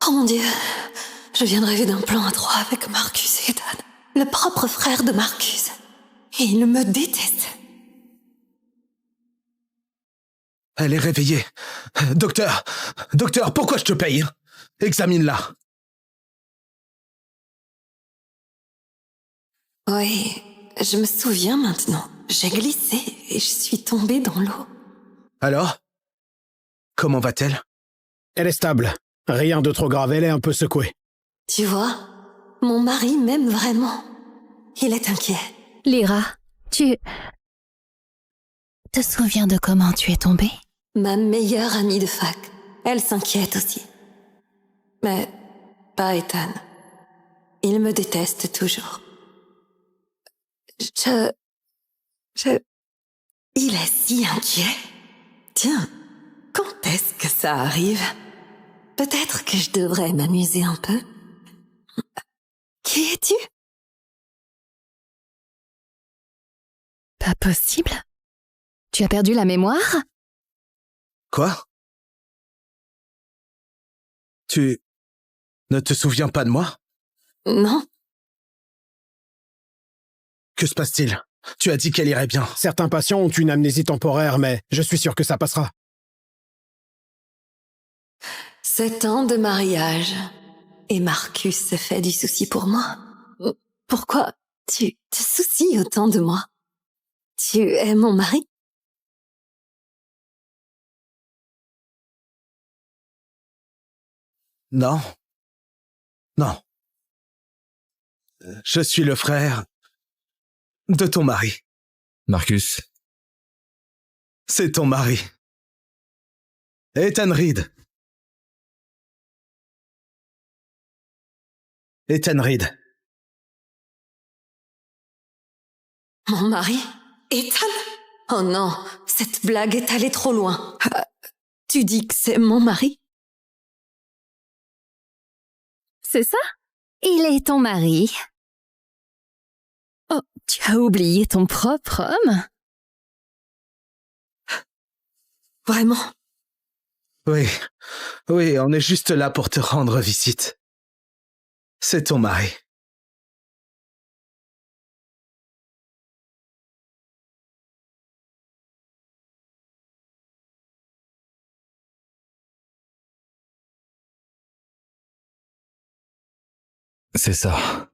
Oh mon Dieu, je viens de rêver d'un plan à trois avec Marcus et Ethan, le propre frère de Marcus. Et il me déteste. Elle est réveillée. Docteur, pourquoi je te paye? Examine-la. Oui, je me souviens maintenant. J'ai glissé et je suis tombée dans l'eau. Alors? Comment va-t-elle? Elle est stable. Rien de trop grave, elle est un peu secouée. Tu vois, mon mari m'aime vraiment. Il est inquiet. Lyra, tu te souviens de comment tu es tombée? Ma meilleure amie de fac. Elle s'inquiète aussi. Mais pas Ethan. Il me déteste toujours. Il est si inquiet. Tiens, quand est-ce que ça arrive? Peut-être que je devrais m'amuser un peu. Qui es-tu? Pas possible. Tu as perdu la mémoire? Quoi? Tu ne te souviens pas de moi? Non. Que se passe-t-il? Tu as dit qu'elle irait bien. Certains patients ont une amnésie temporaire, mais je suis sûr que ça passera. 7 ans de mariage. Et Marcus se fait du souci pour moi. Pourquoi tu te soucies autant de moi? Tu es mon mari? Non. Non. Je suis le frère de ton mari. Marcus, C'est ton mari. Ethan Reed. Ethan Reed. Mon mari? Ethan? Oh non, cette blague est allée trop loin. Tu dis que c'est mon mari? C'est ça? Il est ton mari. Oh, tu as oublié ton propre homme? Vraiment? Oui, on est juste là pour te rendre visite. C'est ton mari. c'est ça.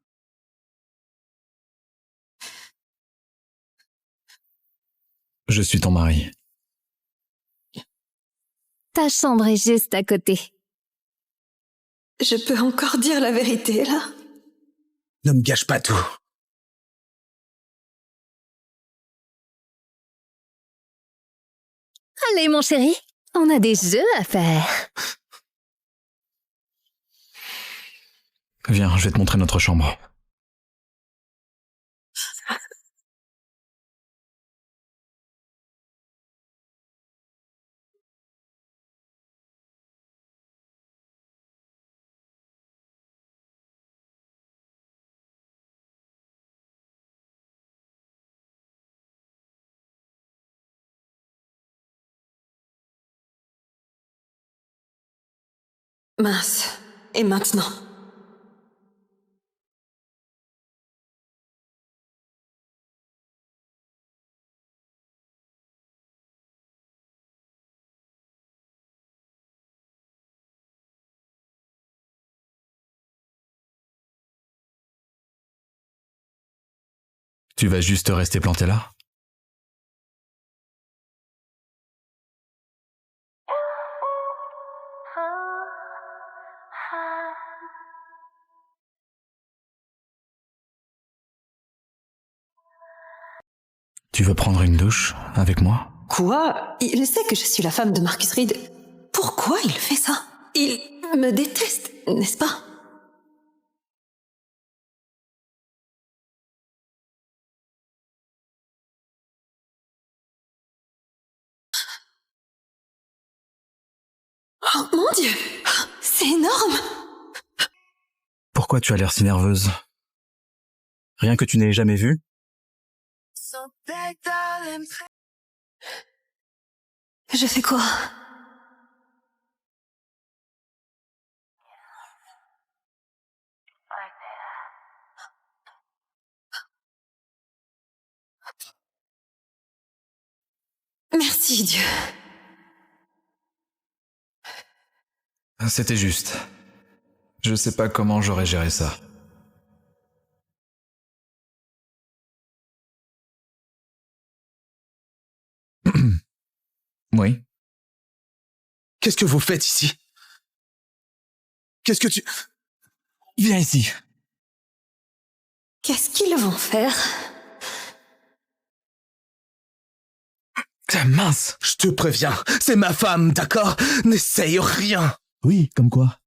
Je suis ton mari. Ta chambre est juste à côté. Je peux encore dire la vérité, là? Ne me gâche pas tout. Allez, mon chéri, on a des jeux à faire. Viens, je vais te montrer notre chambre. Mince. Et maintenant? Tu vas juste rester planté là? Tu veux prendre une douche avec moi? Quoi? Il sait que je suis la femme de Marcus Reed. Pourquoi il fait ça? Il me déteste, n'est-ce pas? Oh mon Dieu! C'est énorme! Pourquoi tu as l'air si nerveuse? Rien que tu n'aies jamais vu? Je fais quoi? Merci Dieu. C'était juste. Je sais pas comment j'aurais géré ça. Oui. Qu'est-ce que vous faites ici? Qu'est-ce que tu... Viens ici. Qu'est-ce qu'ils vont faire? Mince. Je te préviens, c'est ma femme, d'accord? N'essaye rien. Oui, comme quoi?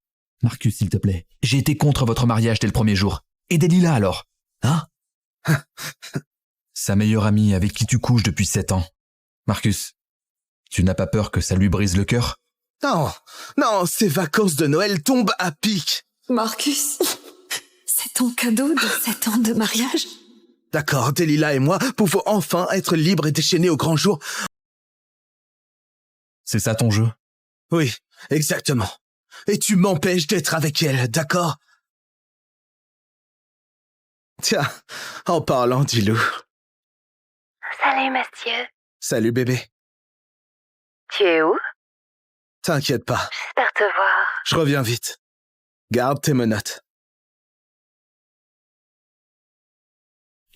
Marcus, s'il te plaît. J'ai été contre votre mariage dès le premier jour. Et Delilah alors? Hein? Sa meilleure amie avec qui tu couches depuis 7 ans. Marcus, tu n'as pas peur que ça lui brise le cœur? Non, ces vacances de Noël tombent à pic. Marcus, c'est ton cadeau de 7 ans de mariage? D'accord, Delilah et moi pouvons enfin être libres et déchaînés au grand jour. C'est ça ton jeu? Oui, exactement. Et tu m'empêches d'être avec elle, d'accord? Tiens, en parlant du loup. Salut monsieur. Salut bébé. Tu es où? T'inquiète pas, J'espère te voir. je reviens vite. Garde tes menottes.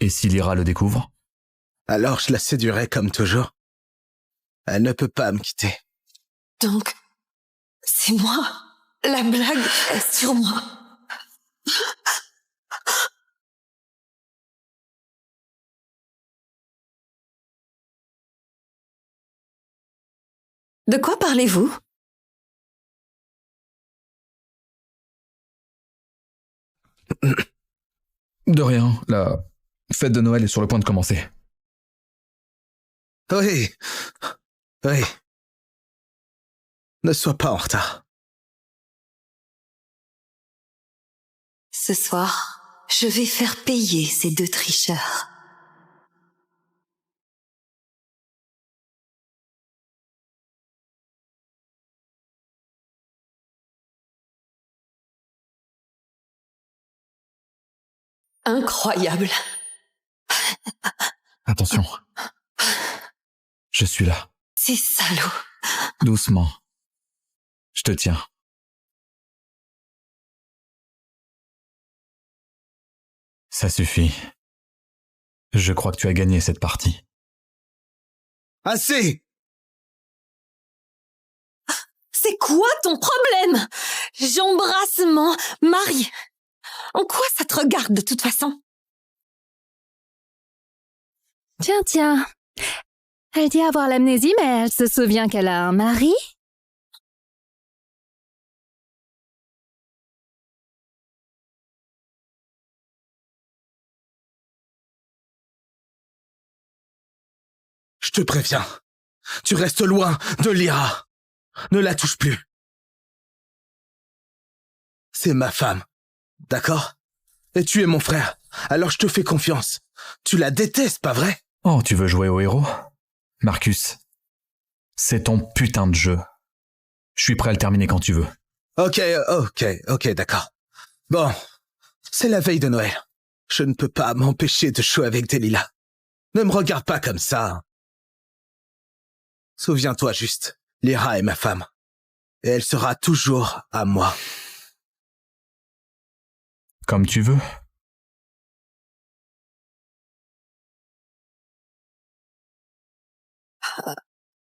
Et si Lyra le découvre? Alors je la séduirai comme toujours. Elle ne peut pas me quitter. Donc, c'est moi. La blague est sur moi. De quoi parlez-vous? De rien, la fête de Noël est sur le point de commencer. Oui. Ne sois pas en retard. Ce soir, je vais faire payer ces deux tricheurs. Incroyable. Attention. Je suis là. Ces salauds. Doucement. Je te tiens. Ça suffit. Je crois que tu as gagné cette partie. Assez! C'est quoi ton problème? J'embrasse mon mari. En quoi ça te regarde de toute façon? Tiens. Elle dit avoir l'amnésie, mais elle se souvient qu'elle a un mari? Je te préviens. Tu restes loin de Lyra. Ne la touche plus. C'est ma femme. D'accord? Et tu es mon frère. Alors je te fais confiance. Tu la détestes, pas vrai? Oh, tu veux jouer au héros? Marcus, c'est ton putain de jeu. Je suis prêt à le terminer quand tu veux. Ok, d'accord. Bon, c'est la veille de Noël. Je ne peux pas m'empêcher de jouer avec Delilah. Ne me regarde pas comme ça. Souviens-toi juste, Lyra est ma femme. Et elle sera toujours à moi. Comme tu veux.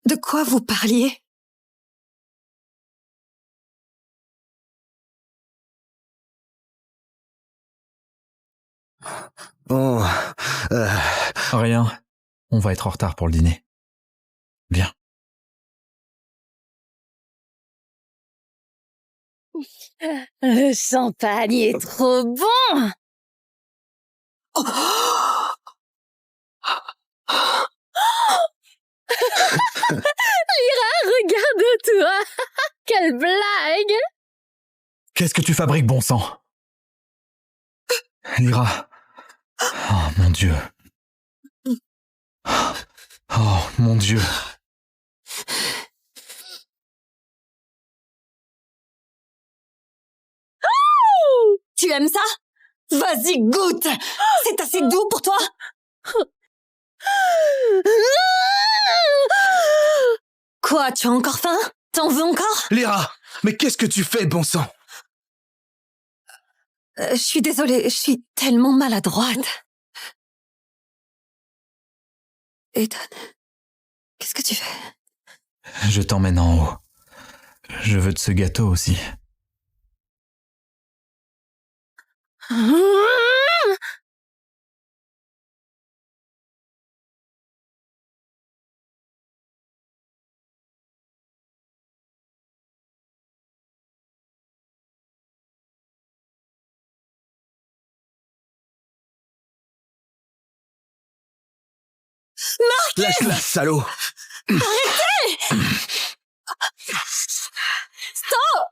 De quoi vous parliez? Bon, Rien. On va être en retard pour le dîner. Viens. Le champagne est trop bon! Lyra, regarde-toi! quelle blague! Qu'est-ce que tu fabriques, bon sang? Lyra. Oh, mon Dieu. Oh, mon Dieu. Tu aimes ça? Vas-y, goûte! C'est assez doux pour toi? Quoi, tu as encore faim? T'en veux encore? Lyra, mais qu'est-ce que tu fais, bon sang? Je suis désolée, je suis tellement maladroite. Ethan, qu'est-ce que tu fais? Je t'emmène en haut. Je veux de ce gâteau aussi. Lâche-la, salaud! Stop!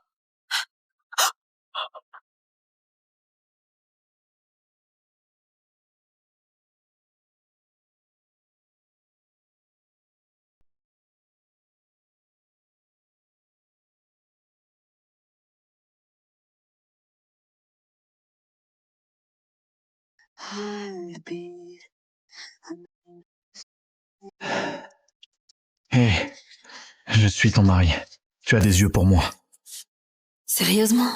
Hé, je suis ton mari. Tu as des yeux pour moi. Sérieusement?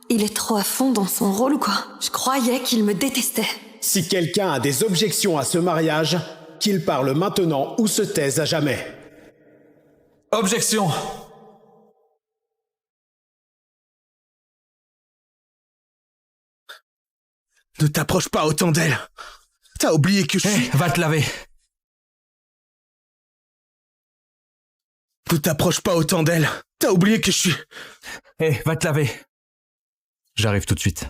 Il est trop à fond dans son rôle ou quoi? Je croyais qu'il me détestait. Si quelqu'un a des objections à ce mariage, qu'il parle maintenant ou se taise à jamais. Objection! Ne t'approche pas autant d'elle. T'as oublié que je Hé, suis... va te laver. Ne t'approche pas autant d'elle. T'as oublié que je suis... Hé, va te laver. J'arrive tout de suite.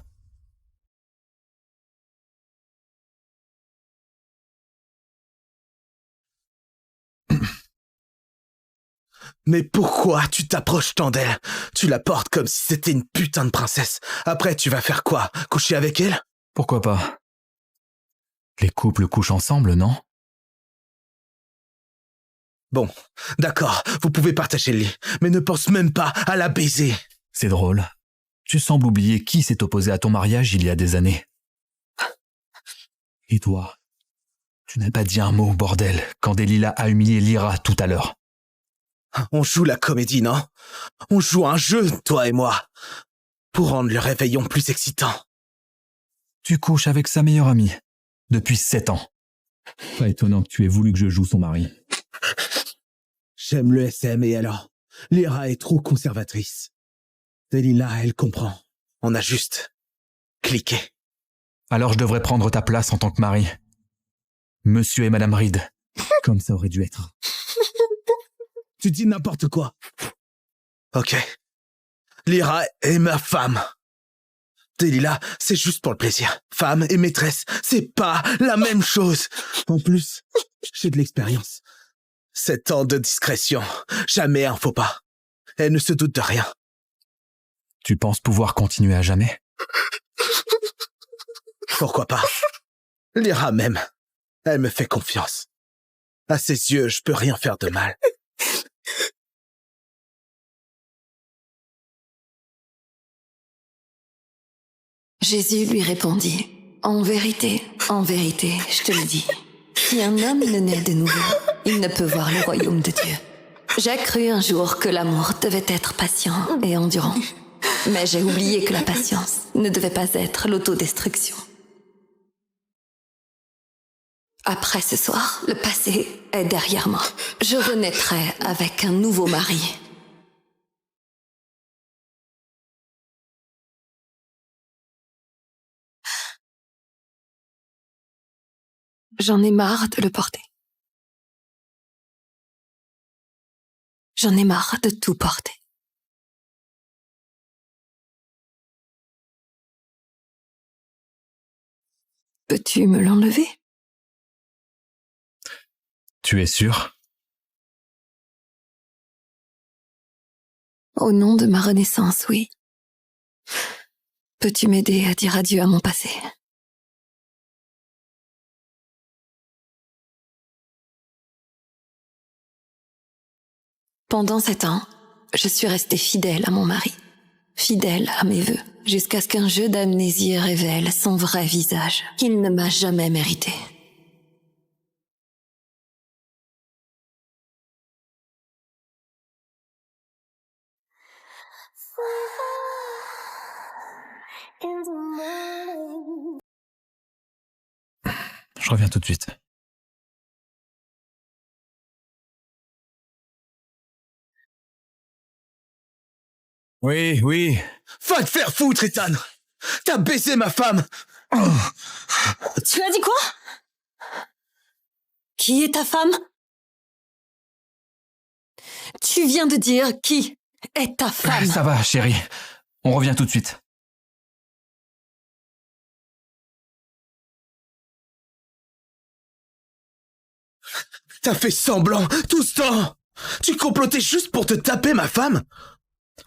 Mais pourquoi tu t'approches tant d'elle? Tu la portes comme si c'était une putain de princesse. Après, tu vas faire quoi? Coucher avec elle? Pourquoi pas? Les couples couchent ensemble, non? Bon, d'accord, vous pouvez partager le lit, mais ne pense même pas à la baiser. C'est drôle. Tu sembles oublier qui s'est opposé à ton mariage il y a des années. Et toi? Tu n'as pas dit un mot, bordel, quand Delilah a humilié Lyra tout à l'heure. On joue la comédie, non? On joue un jeu, toi et moi, pour rendre le réveillon plus excitant. Tu couches avec sa meilleure amie, depuis 7 ans. Pas étonnant que tu aies voulu que je joue son mari. J'aime le SM et alors? Lyra est trop conservatrice. Delilah, elle comprend. On a juste cliqué. Alors je devrais prendre ta place en tant que mari. Monsieur et Madame Reed, comme ça aurait dû être. Tu dis n'importe quoi. Ok. Lyra est ma femme. Delilah, c'est juste pour le plaisir. Femme et maîtresse, c'est pas la même chose. En plus, j'ai de l'expérience. 7 ans de discrétion. Jamais un faux pas. Elle ne se doute de rien. Tu penses pouvoir continuer à jamais? Pourquoi pas? Lyra même. Elle me fait confiance. À ses yeux, je peux rien faire de mal. Jésus lui répondit, en vérité, je te le dis, si un homme ne naît de nouveau, il ne peut voir le royaume de Dieu. J'ai cru un jour que l'amour devait être patient et endurant, mais j'ai oublié que la patience ne devait pas être l'autodestruction. Après ce soir, le passé est derrière moi. Je renaîtrai avec un nouveau mari. J'en ai marre de le porter. J'en ai marre de tout porter. Peux-tu me l'enlever? Tu es sûr? Au nom de ma renaissance, oui. Peux-tu m'aider à dire adieu à mon passé? Pendant 7 ans, je suis restée fidèle à mon mari, fidèle à mes vœux, jusqu'à ce qu'un jeu d'amnésie révèle son vrai visage, qu'il ne m'a jamais mérité. Je reviens tout de suite. Oui. Va te faire foutre, Ethan! T'as baisé ma femme! Tu as dit quoi? Qui est ta femme? Tu viens de dire qui est ta femme? Ça va, chérie. On revient tout de suite. T'as fait semblant tout ce temps! Tu complotais juste pour te taper ma femme?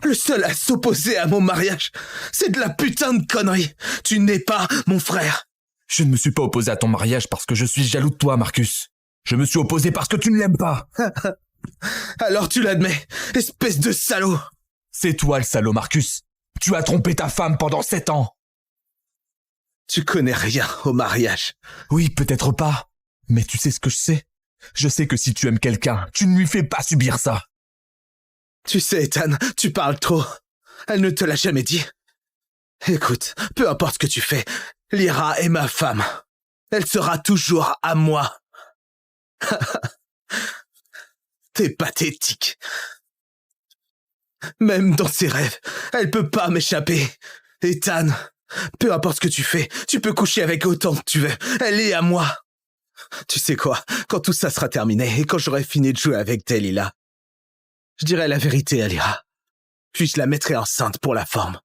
Le seul à s'opposer à mon mariage, c'est de la putain de connerie. Tu n'es pas mon frère. Je ne me suis pas opposé à ton mariage parce que je suis jaloux de toi, Marcus. Je me suis opposé parce que tu ne l'aimes pas. Alors tu l'admets, espèce de salaud. C'est toi le salaud, Marcus. Tu as trompé ta femme pendant 7 ans. Tu connais rien au mariage. Oui, peut-être pas. Mais tu sais ce que je sais? Je sais que si tu aimes quelqu'un, tu ne lui fais pas subir ça. Tu sais, Ethan, tu parles trop. Elle ne te l'a jamais dit. Écoute, peu importe ce que tu fais, Lyra est ma femme. Elle sera toujours à moi. T'es pathétique. Même dans ses rêves, elle peut pas m'échapper. Ethan, peu importe ce que tu fais, tu peux coucher avec autant que tu veux. Elle est à moi. Tu sais quoi, quand tout ça sera terminé et quand j'aurai fini de jouer avec Delilah, je dirai la vérité à Lyra. Puis je la mettrai enceinte pour la forme.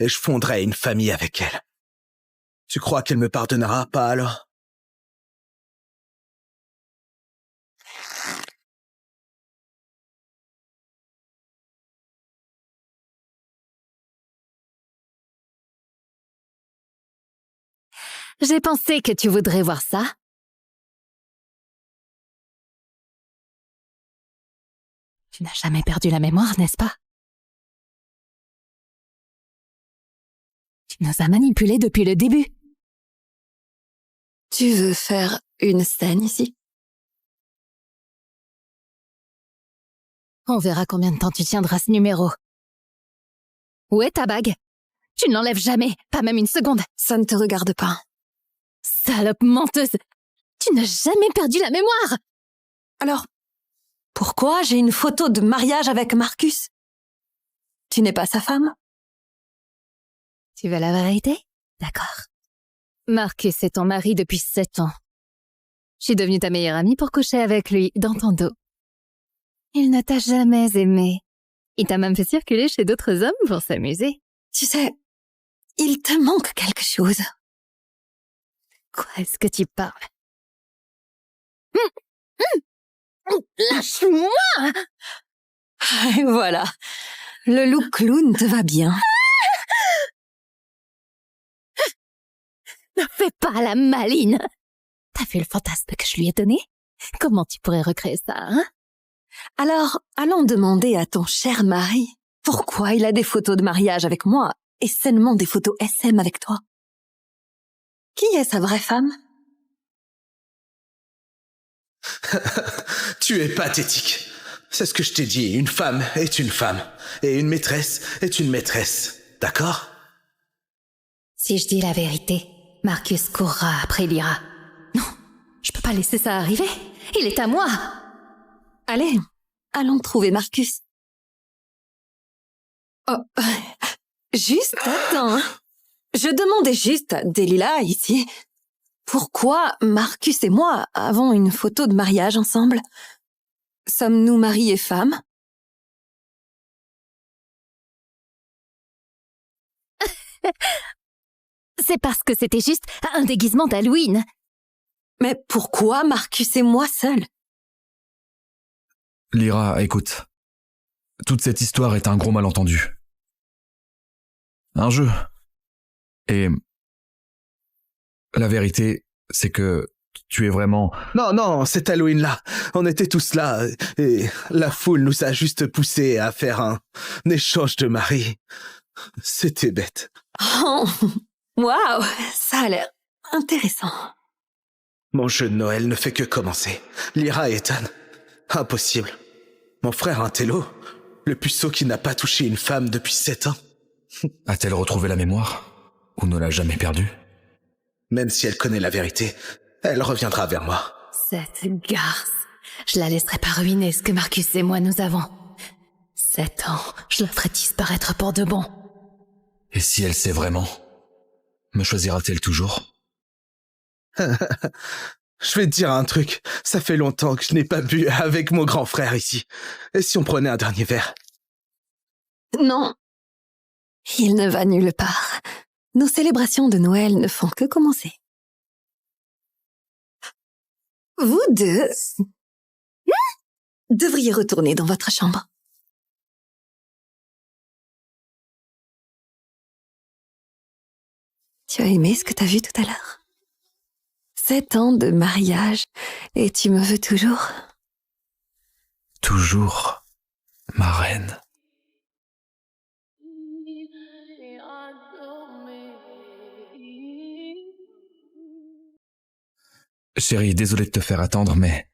Et je fonderai une famille avec elle. Tu crois qu'elle me pardonnera pas alors? J'ai pensé que tu voudrais voir ça. Tu n'as jamais perdu la mémoire, n'est-ce pas? Tu nous as manipulés depuis le début. Tu veux faire une scène ici? On verra combien de temps tu tiendras ce numéro. Où est ta bague? Tu ne l'enlèves jamais, pas même une seconde. Ça ne te regarde pas. Salope menteuse! Tu n'as jamais perdu la mémoire! Alors, pourquoi j'ai une photo de mariage avec Marcus? Tu n'es pas sa femme? Tu veux la vérité? D'accord. Marcus est ton mari depuis 7 ans. Je suis devenue ta meilleure amie pour coucher avec lui dans ton dos. Il ne t'a jamais aimé. Il t'a même fait circuler chez d'autres hommes pour s'amuser. Tu sais, il te manque quelque chose. Quoi est-ce que tu parles? Lâche-moi! Et voilà, le look clown te va bien. Ne fais pas la maline! T'as vu le fantasme que je lui ai donné? Comment tu pourrais recréer ça, hein? Alors, allons demander à ton cher mari pourquoi il a des photos de mariage avec moi et seulement des photos SM avec toi. Qui est sa vraie femme? Tu es pathétique. C'est ce que je t'ai dit, une femme est une femme. Et une maîtresse est une maîtresse. D'accord? Si je dis la vérité, Marcus courra après Lyra. Non, je peux pas laisser ça arriver. Il est à moi. Allez, allons trouver Marcus. Oh, juste attends. Je demandais juste à Delilah ici. Pourquoi Marcus et moi avons une photo de mariage ensemble? Sommes-nous mari et femme? C'est parce que c'était juste un déguisement d'Halloween. Mais pourquoi Marcus et moi seuls? Lyra, écoute. toute cette histoire est un gros malentendu. Un jeu. Et la vérité, c'est que tu es vraiment... Non, cet Halloween-là, on était tous là, et la foule nous a juste poussés à faire un échange de maris. C'était bête. Oh, waouh, ça a l'air intéressant. Mon jeu de Noël ne fait que commencer. Lyra et Ethan. Impossible. Mon frère un télo, le puceau qui n'a pas touché une femme depuis 7 ans. A-t-elle retrouvé la mémoire? Ou ne l'a jamais perdue? Même si elle connaît la vérité, elle reviendra vers moi. Cette garce. Je la laisserai pas ruiner ce que Marcus et moi nous avons. 7 ans, je la ferai disparaître pour de bon. Et si elle sait vraiment, me choisira-t-elle toujours? Je vais te dire un truc, ça fait longtemps que je n'ai pas bu avec mon grand frère ici. Et si on prenait un dernier verre? Non, il ne va nulle part. Nos célébrations de Noël ne font que commencer. Vous deux devriez retourner dans votre chambre. Tu as aimé ce que t'as vu tout à l'heure? 7 ans de mariage et tu me veux toujours? Toujours, ma reine. Chérie, désolé de te faire attendre, mais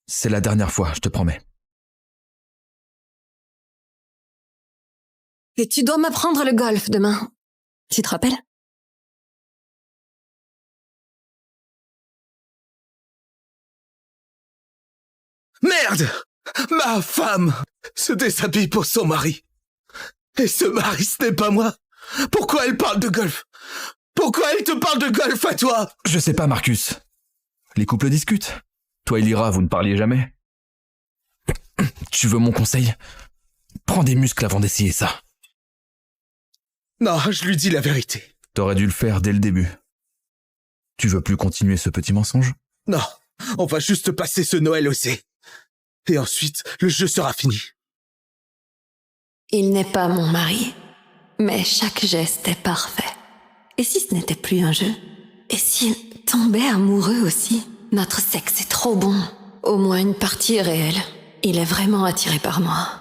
c'est la dernière fois, je te promets. Et tu dois m'apprendre le golf demain. Tu te rappelles? Merde! Ma femme se déshabille pour son mari. Et ce mari, ce n'est pas moi. Pourquoi elle parle de golf? Pourquoi elle te parle de golf à toi? Je sais pas, Marcus. Les couples discutent. Toi et Lyra, vous ne parliez jamais. Tu veux mon conseil? Prends des muscles avant d'essayer ça. Non, je lui dis la vérité. T'aurais dû le faire dès le début. Tu veux plus continuer ce petit mensonge? Non, on va juste passer ce Noël au C. Et ensuite, le jeu sera fini. Il n'est pas mon mari, mais chaque geste est parfait. Et si ce n'était plus un jeu? Et s'il tombait amoureux aussi? Notre sexe est trop bon. Au moins une partie est réelle. Il est vraiment attiré par moi.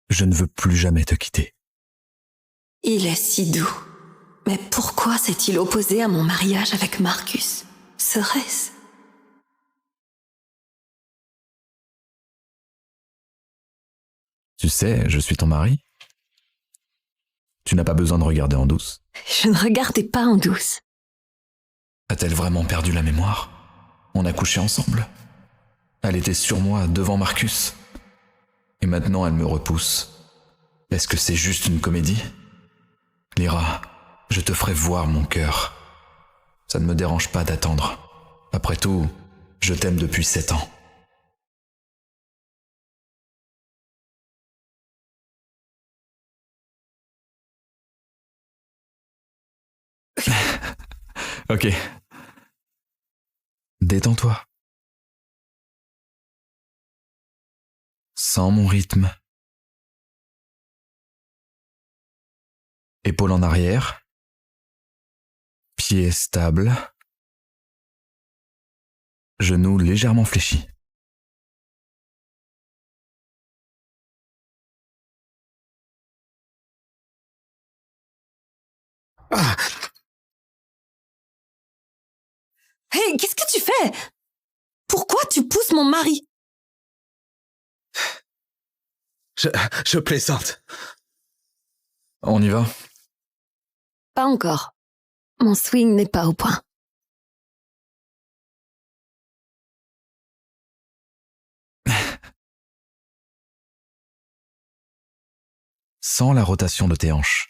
Je ne veux plus jamais te quitter. Il est si doux. Mais pourquoi s'est-il opposé à mon mariage avec Marcus? Serait-ce? Tu sais, je suis ton mari. Tu n'as pas besoin de regarder en douce. Je ne regardais pas en douce. A-t-elle vraiment perdu la mémoire? On a couché ensemble. Elle était sur moi, devant Marcus. Et maintenant, elle me repousse. Est-ce que c'est juste une comédie? Lyra, je te ferai voir mon cœur. Ça ne me dérange pas d'attendre. Après tout, je t'aime depuis 7 ans. Ok. Détends-toi. Sens mon rythme. Épaules en arrière. Pieds stables. Genoux légèrement fléchis. Ah, Hey, qu'est-ce que tu fais? Pourquoi tu pousses mon mari? je plaisante. On y va? Pas encore. Mon swing n'est pas au point. Sens la rotation de tes hanches.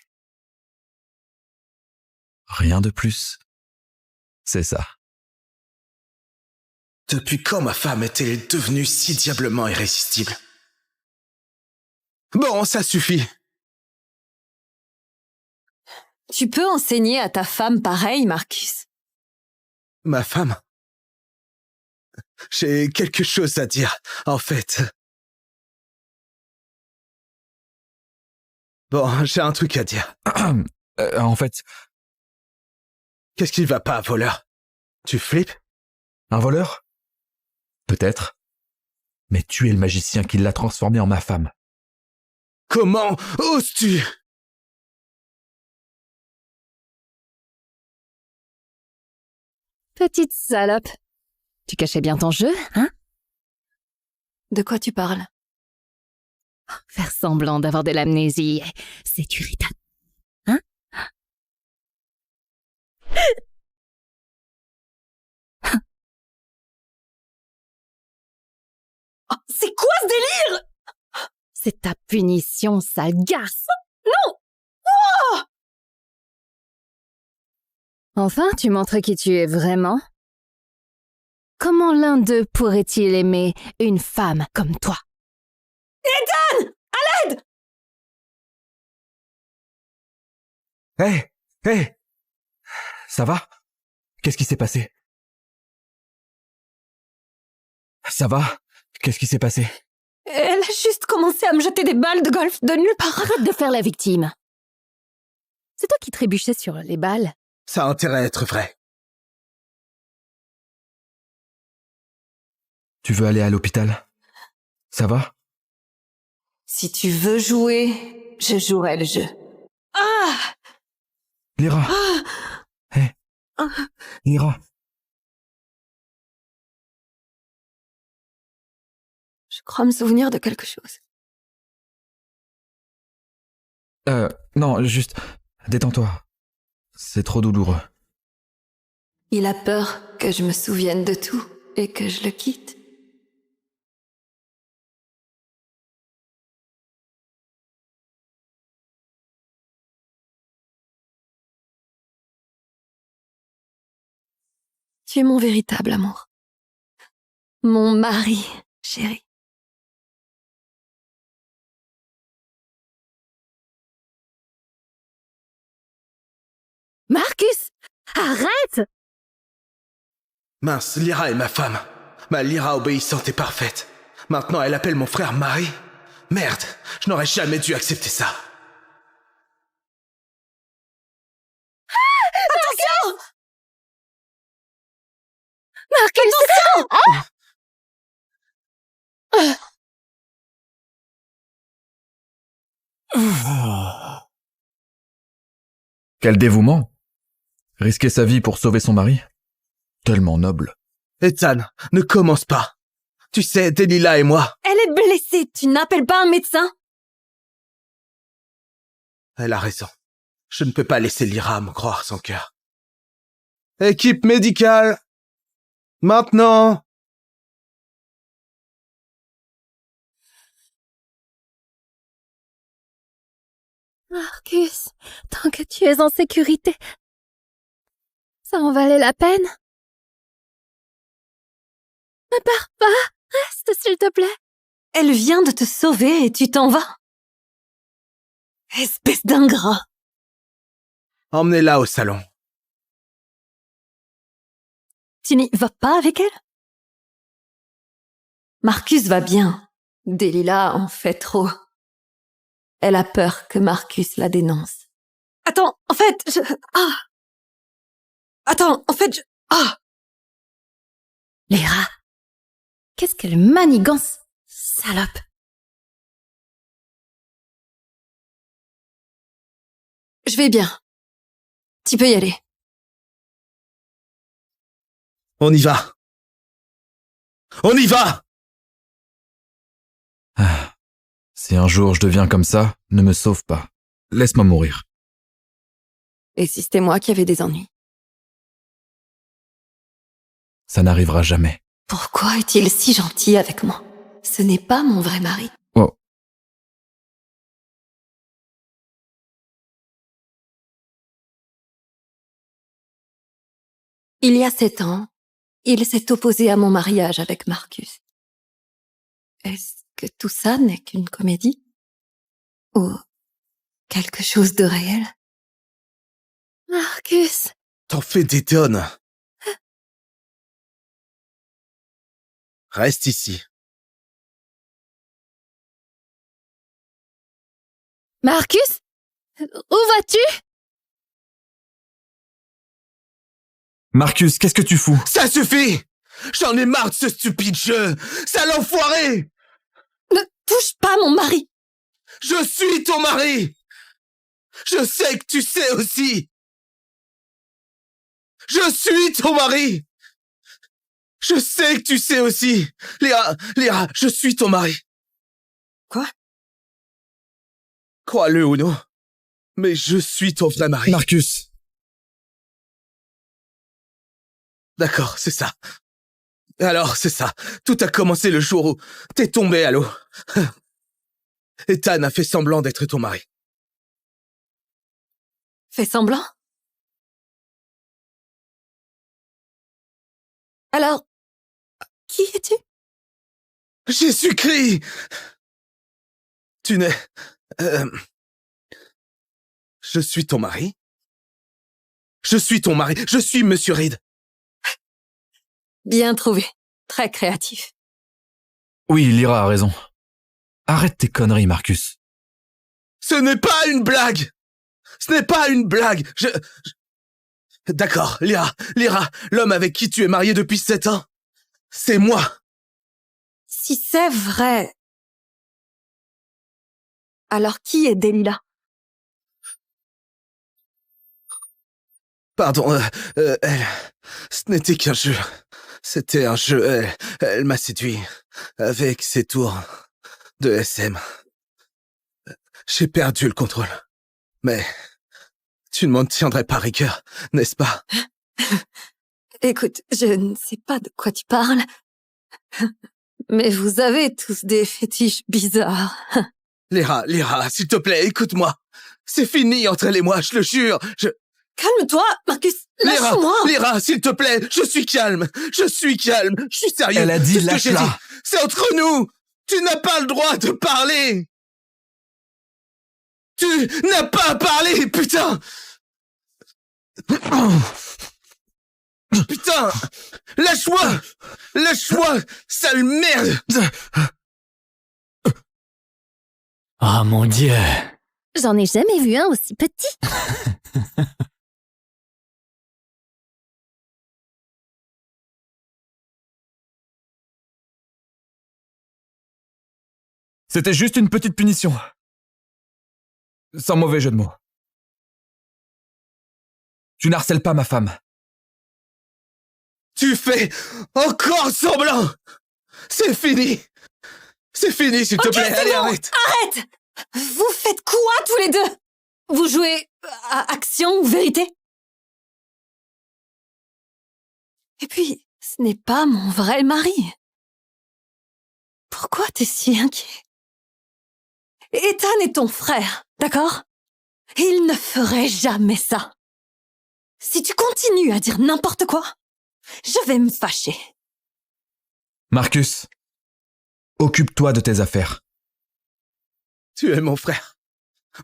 Rien de plus. C'est ça. Depuis quand ma femme est-elle devenue si diablement irrésistible? Bon, ça suffit. Tu peux enseigner à ta femme pareil, Marcus? Ma femme? J'ai quelque chose à dire, en fait. Bon, j'ai un truc à dire. En fait, Qu'est-ce qui va pas, voleur? Tu flippes? un voleur? Peut-être. Mais tu es le magicien qui l'a transformée en ma femme. Comment oses-tu? Petite salope. Tu cachais bien ton jeu, hein? De quoi tu parles? Faire semblant d'avoir de l'amnésie, c'est irritant. Hein? Oh, c'est quoi ce délire? C'est ta punition, sale garce! Non! Oh! Enfin, tu montres qui tu es vraiment. Comment l'un d'eux pourrait-il aimer une femme comme toi? Ethan! À l'aide! Hé! Hé! Ça va? Qu'est-ce qui s'est passé? Ça va? Qu'est-ce qui s'est passé? Elle a juste commencé à me jeter des balles de golf de nulle part. Arrête de faire la victime. C'est toi qui trébuchais sur les balles. Ça a intérêt à être vrai. Tu veux aller à l'hôpital? Ça va? Si tu veux jouer, je jouerai le jeu. Ah! Lyra! Hé! Lyra! Je crois me souvenir de quelque chose. Non, juste... Détends-toi. C'est trop douloureux. Il a peur que je me souvienne de tout et que je le quitte. Tu es mon véritable amour. Mon mari, chéri. Marcus! Arrête! Mince, Lyra est ma femme. Ma Lyra obéissante et parfaite. Maintenant, elle appelle mon frère mari. Merde, je n'aurais jamais dû accepter ça. Attention! Marcus! Quel dévouement! Risquer sa vie pour sauver son mari? Tellement noble. Ethan, ne commence pas. Tu sais, Delilah et moi... Elle est blessée, tu n'appelles pas un médecin? Elle a raison. Je ne peux pas laisser Lyra me croire son cœur. Équipe médicale! Maintenant! Marcus, tant que tu es en sécurité, ça en valait la peine? Ne pars pas, reste s'il te plaît. Elle vient de te sauver et tu t'en vas? Espèce d'ingrat! Emmenez-la au salon. Tu n'y vas pas avec elle? Marcus va bien. Delilah en fait trop. Elle a peur que Marcus la dénonce. Attends, en fait, Attends, en fait, Lyra, qu'est-ce qu'elle manigance, salope. Je vais bien. Tu peux y aller. On y va. On y va! Ah. Si un jour je deviens comme ça, ne me sauve pas. Laisse-moi mourir. Et si c'était moi qui avais des ennuis? Ça n'arrivera jamais. Pourquoi est-il si gentil avec moi? Ce n'est pas mon vrai mari. Oh. Il y a 7 ans, il s'est opposé à mon mariage avec Marcus. Est-ce que tout ça n'est qu'une comédie? Ou quelque chose de réel? Marcus, T'en fais des tonnes. Reste ici. Marcus? Où vas-tu? Marcus, qu'est-ce que tu fous? Ça suffit! J'en ai marre de ce stupide jeu! Sale enfoiré! Ne touche pas mon mari! Je suis ton mari! Je sais que tu sais aussi! Je suis ton mari! Je sais que tu sais aussi! Lyra, je suis ton mari! Quoi? Crois-le ou non, mais je suis ton vrai mari. Marcus! D'accord, c'est ça. Alors, c'est ça. Tout a commencé le jour où t'es tombé à l'eau. Ethan a fait semblant d'être ton mari. Fais semblant? Alors, qui es-tu? Jésus-Christ! Tu n'es... Je suis ton mari. Je suis ton mari. Je suis Monsieur Reed. Bien trouvé. Très créatif. Oui, Lyra a raison. Arrête tes conneries, Marcus. Ce n'est pas une blague! Ce n'est pas une blague! D'accord, Lyra, l'homme avec qui tu es marié depuis 7 ans, c'est moi! Si c'est vrai... Alors qui est Delilah? Pardon, ce n'était qu'un jeu. C'était un jeu, elle m'a séduit, avec ses tours de SM. J'ai perdu le contrôle. Mais tu ne m'en tiendrais pas rigueur, n'est-ce pas? Écoute, je ne sais pas de quoi tu parles, mais vous avez tous des fétiches bizarres. Lyra, s'il te plaît, écoute-moi. C'est fini entre elle et moi, je le jure. Calme-toi, Marcus, lâche-moi. Lyra, s'il te plaît, je suis calme, je suis sérieux. Elle a dit C'est ce que j'ai lâche-la. dit. C'est entre nous. Tu n'as pas le droit de parler. Tu n'as pas à parler, putain. Putain, lâche-moi, sale merde. Oh mon Dieu! J'en ai jamais vu un aussi petit. C'était juste une petite punition. Sans mauvais jeu de mots. Tu n'harcèles pas ma femme. Tu fais encore semblant. C'est fini, s'il te plaît, c'est allez, bon. arrête. Arrête! Vous faites quoi tous les deux? Vous jouez à action ou vérité? Et puis, ce n'est pas mon vrai mari. Pourquoi t'es si inquiet? Ethan est ton frère, d'accord? Il ne ferait jamais ça. Si tu continues à dire n'importe quoi, je vais me fâcher. Marcus, occupe-toi de tes affaires. Tu es mon frère.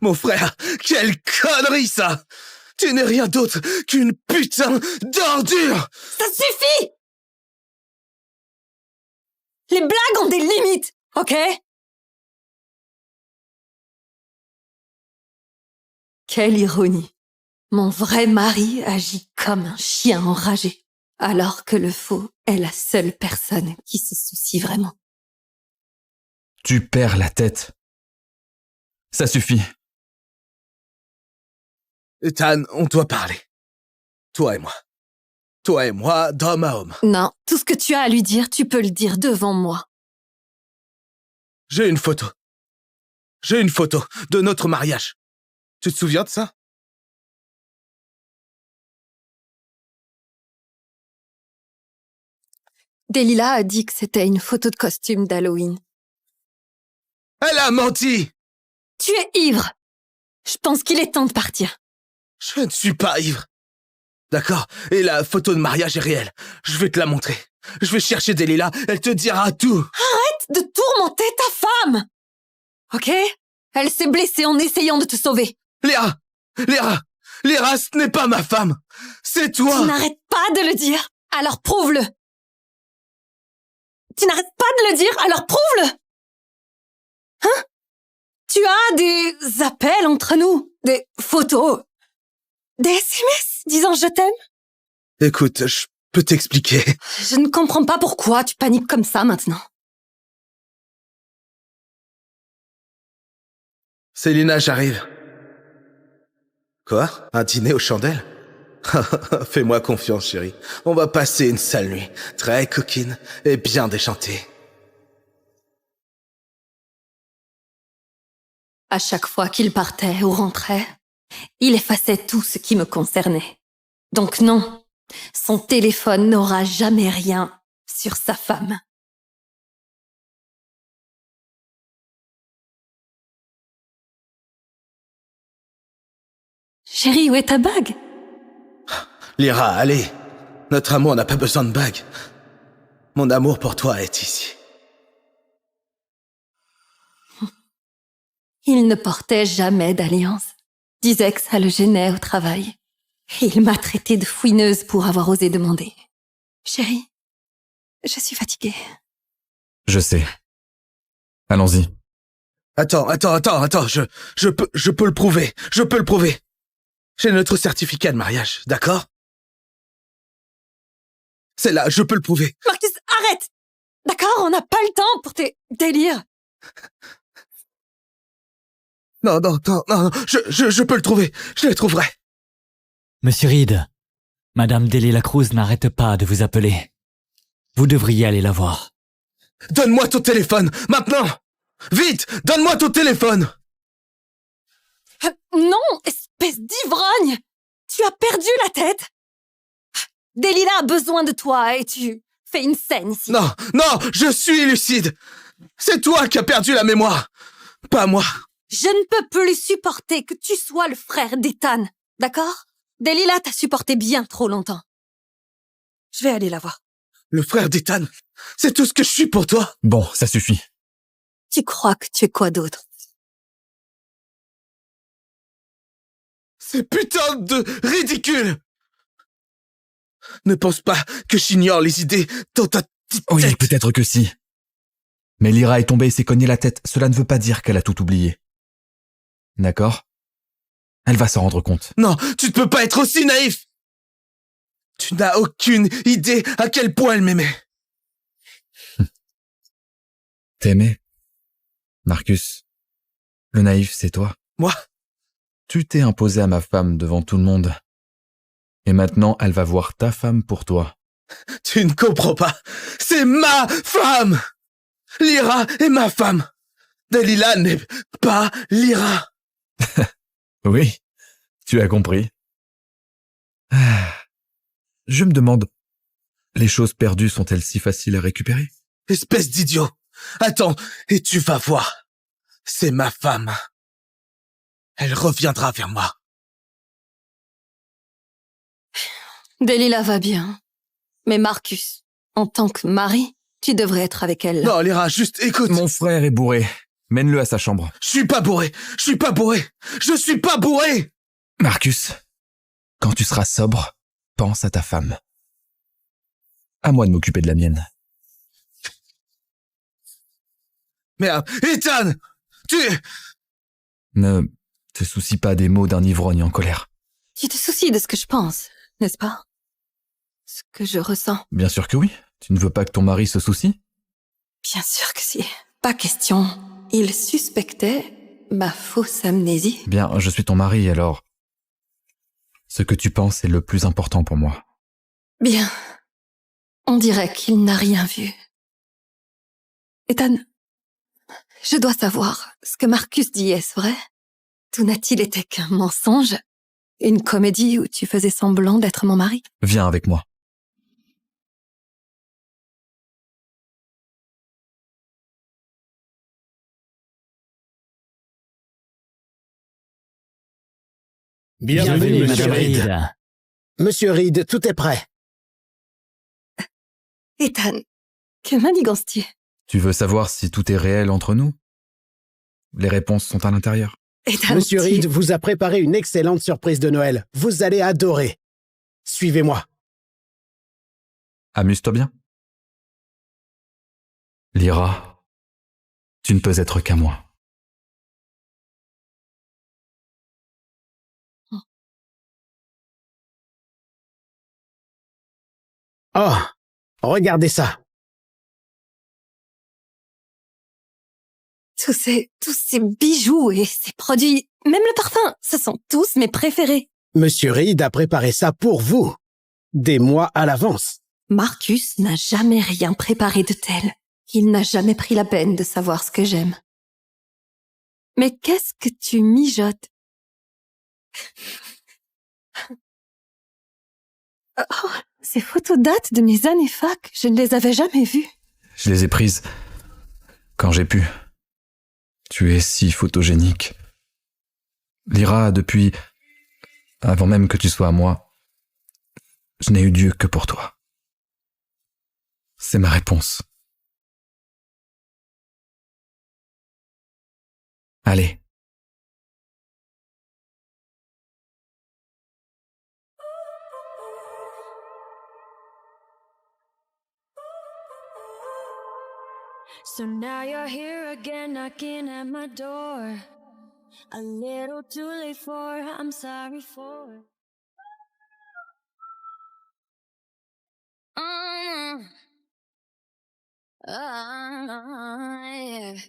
Mon frère, quelle connerie ça! Tu n'es rien d'autre qu'une putain d'ordure! Ça suffit! Les blagues ont des limites, ok? Quelle ironie. Mon vrai mari agit comme un chien enragé, alors que le faux est la seule personne qui se soucie vraiment. Tu perds la tête. Ça suffit. Ethan, on doit parler. Toi et moi. Toi et moi, d'homme à homme. Non, tout ce que tu as à lui dire, tu peux le dire devant moi. J'ai une photo. J'ai une photo de notre mariage. Tu te souviens de ça? Delilah a dit que c'était une photo de costume d'Halloween. Elle a menti! Tu es ivre! Je pense qu'il est temps de partir. Je ne suis pas ivre. D'accord? Et la photo de mariage est réelle. Je vais te la montrer. Je vais chercher Delilah, elle te dira tout. Arrête de tourmenter ta femme! Ok? Elle s'est blessée en essayant de te sauver. Lyra, ce n'est pas ma femme. C'est toi. Tu n'arrêtes pas de le dire, alors prouve-le. Tu n'arrêtes pas de le dire, alors prouve-le! Hein? Tu as des appels entre nous, des photos, des SMS disant je t'aime? Écoute, je peux t'expliquer. Je ne comprends pas pourquoi tu paniques comme ça maintenant. Célina, j'arrive. Quoi? Un dîner aux chandelles? Fais-moi confiance, chérie. On va passer une sale nuit, très coquine et bien déchantée. À chaque fois qu'il partait ou rentrait, il effaçait tout ce qui me concernait. Donc non, son téléphone n'aura jamais rien sur sa femme. Chérie, où est ta bague? Lyra, allez. Notre amour n'a pas besoin de bague. Mon amour pour toi est ici. Il ne portait jamais d'alliance. Disait que ça le gênait au travail. Et il m'a traitée de fouineuse pour avoir osé demander. Chérie, je suis fatiguée. Je sais. Allons-y. Attends, je peux le prouver. Je peux le prouver. J'ai notre certificat de mariage, d'accord? C'est là, je peux le prouver. Marcus, arrête! D'accord, on n'a pas le temps pour tes délires. Non, je peux le trouver. Je le trouverai. Monsieur Reed, Madame Delilah Cruz n'arrête pas de vous appeler. Vous devriez aller la voir. Donne-moi ton téléphone, maintenant! Vite, donne-moi ton téléphone! Non, espèce d'ivrogne! Tu as perdu la tête! Delilah a besoin de toi et tu fais une scène ici. Non, je suis lucide! C'est toi qui as perdu la mémoire, pas moi. Je ne peux plus supporter que tu sois le frère d'Ethan, d'accord? Delilah t'a supporté bien trop longtemps. Je vais aller la voir. Le frère d'Ethan, c'est tout ce que je suis pour toi. Bon, ça suffit. Tu crois que tu es quoi d'autre? C'est putain de ridicule! Ne pense pas que j'ignore les idées dans ta petite Oui, tête. peut-être que si. Mais Lyra est tombée et s'est cognée la tête. Cela ne veut pas dire qu'elle a tout oublié. D'accord? Elle va s'en rendre compte. Non, tu ne peux pas être aussi naïf! Tu n'as aucune idée à quel point elle m'aimait. T'aimais? Marcus, le naïf, c'est toi. Moi? Tu t'es imposé à ma femme devant tout le monde. Et maintenant, elle va voir ta femme pour toi. Tu ne comprends pas. C'est ma femme! Lyra est ma femme. Delilah n'est pas Lyra. Oui, tu as compris. Je me demande, les choses perdues sont-elles si faciles à récupérer? Espèce d'idiot. Attends, et tu vas voir. C'est ma femme. Elle reviendra vers moi. Delilah va bien. Mais Marcus, en tant que mari, tu devrais être avec elle. Non, Lyra, juste écoute. Mon frère est bourré. Mène-le à sa chambre. Je suis pas bourré. Je suis pas bourré. Marcus, quand tu seras sobre, pense à ta femme. À moi de m'occuper de la mienne. Merde, Ethan! Ne te soucie pas des mots d'un ivrogne en colère. Tu te soucies de ce que je pense, n'est-ce pas? Ce que je ressens. Bien sûr que oui. Tu ne veux pas que ton mari se soucie? Bien sûr que si. Pas question. Il suspectait ma fausse amnésie. Bien, je suis ton mari, alors... Ce que tu penses est le plus important pour moi. Bien. On dirait qu'il n'a rien vu. Ethan, je dois savoir, ce que Marcus dit, est-ce vrai? Tout n'a-t-il été qu'un mensonge? Une comédie où tu faisais semblant d'être mon mari? Viens avec moi. Bienvenue, Monsieur Reed. Reed. Monsieur Reed, tout est prêt. Ethan, que manigances-tu? Tu veux savoir si tout est réel entre nous? Les réponses sont à l'intérieur. Ethan, Monsieur tu- Reed vous a préparé une excellente surprise de Noël. Vous allez adorer. Suivez-moi. Amuse-toi bien. Lyra, tu ne peux être qu'à moi. Oh, regardez ça. Tous ces bijoux et ces produits, même le parfum, ce sont tous mes préférés. Monsieur Reed a préparé ça pour vous, des mois à l'avance. Marcus n'a jamais rien préparé de tel. Il n'a jamais pris la peine de savoir ce que j'aime. Mais qu'est-ce que tu mijotes? Oh, ces photos datent de mes années fac. Je ne les avais jamais vues. Je les ai prises quand j'ai pu. Tu es si photogénique. Lyra, depuis... avant même que tu sois à moi, je n'ai eu Dieu que pour toi. C'est ma réponse. Allez. So now you're here again, knocking at my door. A little too late for, I'm sorry for. Yeah.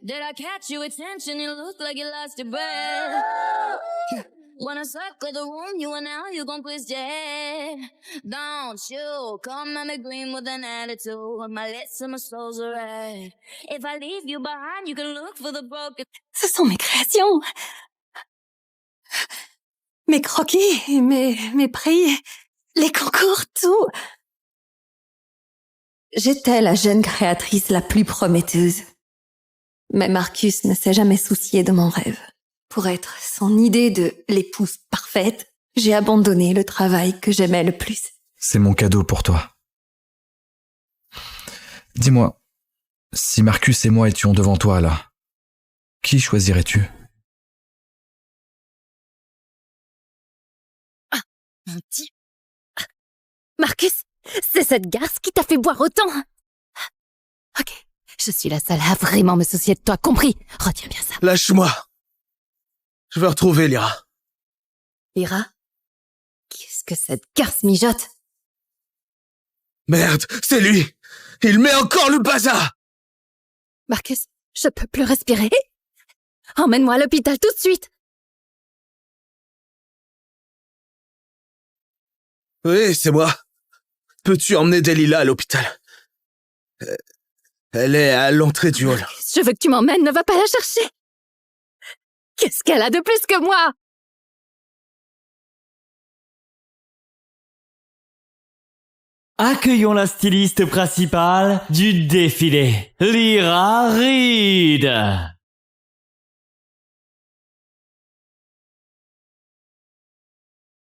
Did I catch your attention? You look like you lost your breath. Wanna circle the room, you and now you gon' twist your head. Don't you come at me green with an attitude. My lips and my soul's are red. If I leave you behind, you can look for the broken. Ce sont mes créations. Mes croquis, mes prix, les concours, tout. J'étais la jeune créatrice la plus prometteuse. Mais Marcus ne s'est jamais soucié de mon rêve. Pour être son idée de l'épouse parfaite, j'ai abandonné le travail que j'aimais le plus. C'est mon cadeau pour toi. Dis-moi, si Marcus et moi étions devant toi là, qui choisirais-tu? Ah, mon Dieu. Marcus, c'est cette garce qui t'a fait boire autant. Ok, je suis la seule à vraiment me soucier de toi, compris? Retiens bien ça. Lâche-moi. Je veux retrouver Lyra. Lyra? Qu'est-ce que cette garce mijote? Merde, c'est lui. Il met encore le bazar. Marcus, je peux plus respirer. Emmène-moi à l'hôpital tout de suite. Oui, c'est moi. Peux-tu emmener Delilah à l'hôpital? Elle est à l'entrée du hall. Marcus, je veux que tu m'emmènes, ne va pas la chercher. Qu'est-ce qu'elle a de plus que moi? Accueillons la styliste principale du défilé, Lyra Reed.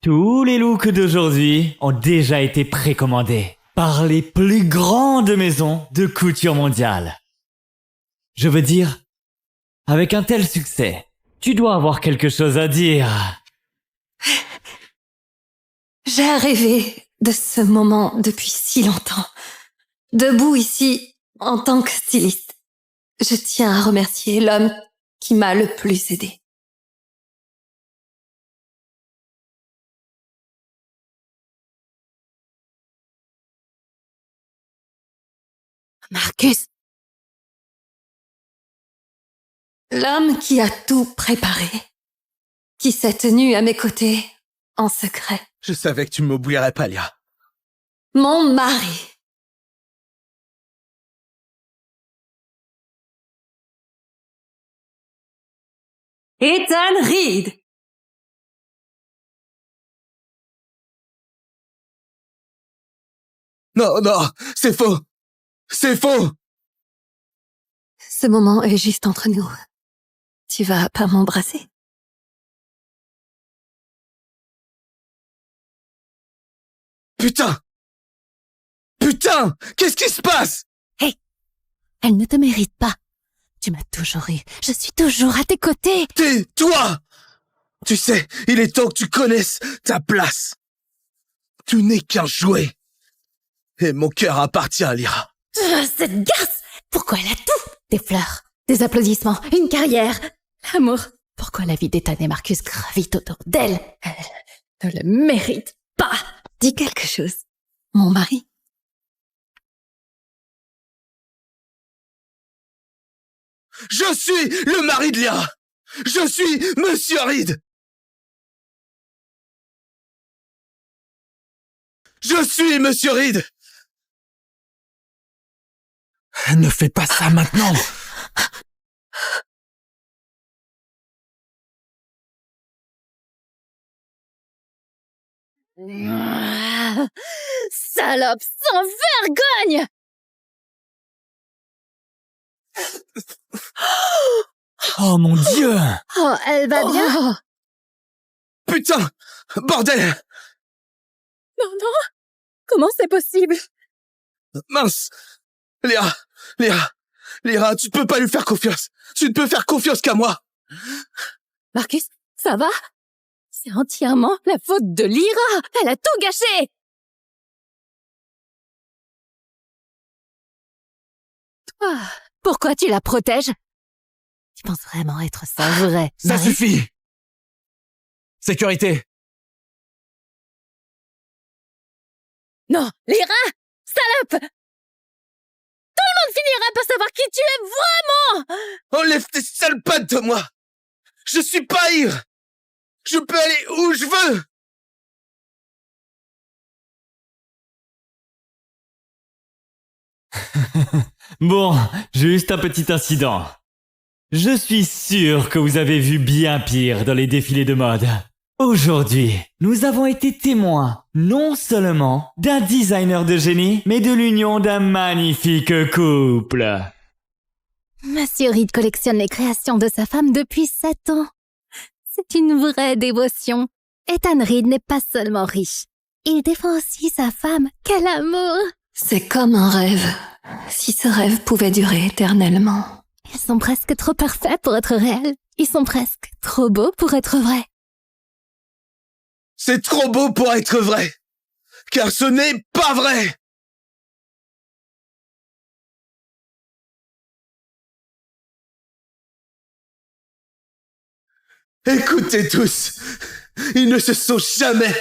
Tous les looks d'aujourd'hui ont déjà été précommandés par les plus grandes maisons de couture mondiale. Je veux dire, avec un tel succès, tu dois avoir quelque chose à dire. J'ai rêvé de ce moment depuis si longtemps. Debout ici, en tant que styliste, je tiens à remercier l'homme qui m'a le plus aidé. Marcus, L'homme qui a tout préparé, qui s'est tenu à mes côtés en secret. Je savais que tu ne m'oublierais pas, Lyra. Mon mari. Ethan Reed. Non, non, c'est faux. C'est faux. Ce moment est juste entre nous. Tu vas pas m'embrasser? Putain! Putain! Qu'est-ce qui se passe? hey, elle ne te mérite pas. Tu m'as toujours eu. Je suis toujours à tes côtés. Tais-toi! Tu sais, il est temps que tu connaisses ta place. Tu n'es qu'un jouet. Et mon cœur appartient à Lyra. Cette garce, Pourquoi elle a tout? Des fleurs, des applaudissements, une carrière, l'amour. Pourquoi la vie d'Ethan et Marcus gravite autour d'elle? Elle ne le mérite pas. Dis quelque chose, mon mari. Je suis le mari de Lyra. Je suis Monsieur Reed. Je suis Monsieur Reed. Ne fais pas ça maintenant. Salope sans vergogne! Oh mon Dieu! Oh, elle va bien? Putain! Bordel! Non, non! Comment c'est possible? Mince! Lyra, tu peux pas lui faire confiance. Tu ne peux faire confiance qu'à moi. Marcus, ça va? C'est entièrement la faute de Lyra! Elle a tout gâché! Toi, pourquoi tu la protèges? Tu penses vraiment être sa vraie Ça mari? suffit! Sécurité! Non, Lyra! Salope! Tout le monde finira par savoir qui tu es vraiment! Enlève tes sales pattes de moi! Je suis pas ivre! Je peux aller où je veux! Bon, juste un petit incident. Je suis sûr que vous avez vu bien pire dans les défilés de mode. Aujourd'hui, nous avons été témoins non seulement d'un designer de génie, mais de l'union d'un magnifique couple. Monsieur Reed collectionne les créations de sa femme depuis 7 ans. C'est une vraie dévotion. Ethan Reed n'est pas seulement riche. Il défend aussi sa femme. Quel amour! C'est comme un rêve. Si ce rêve pouvait durer éternellement. Ils sont presque trop parfaits pour être réels. Ils sont presque trop beaux pour être vrais. C'est trop beau pour être vrai! Car ce n'est pas vrai! Écoutez tous! Ils ne se sont jamais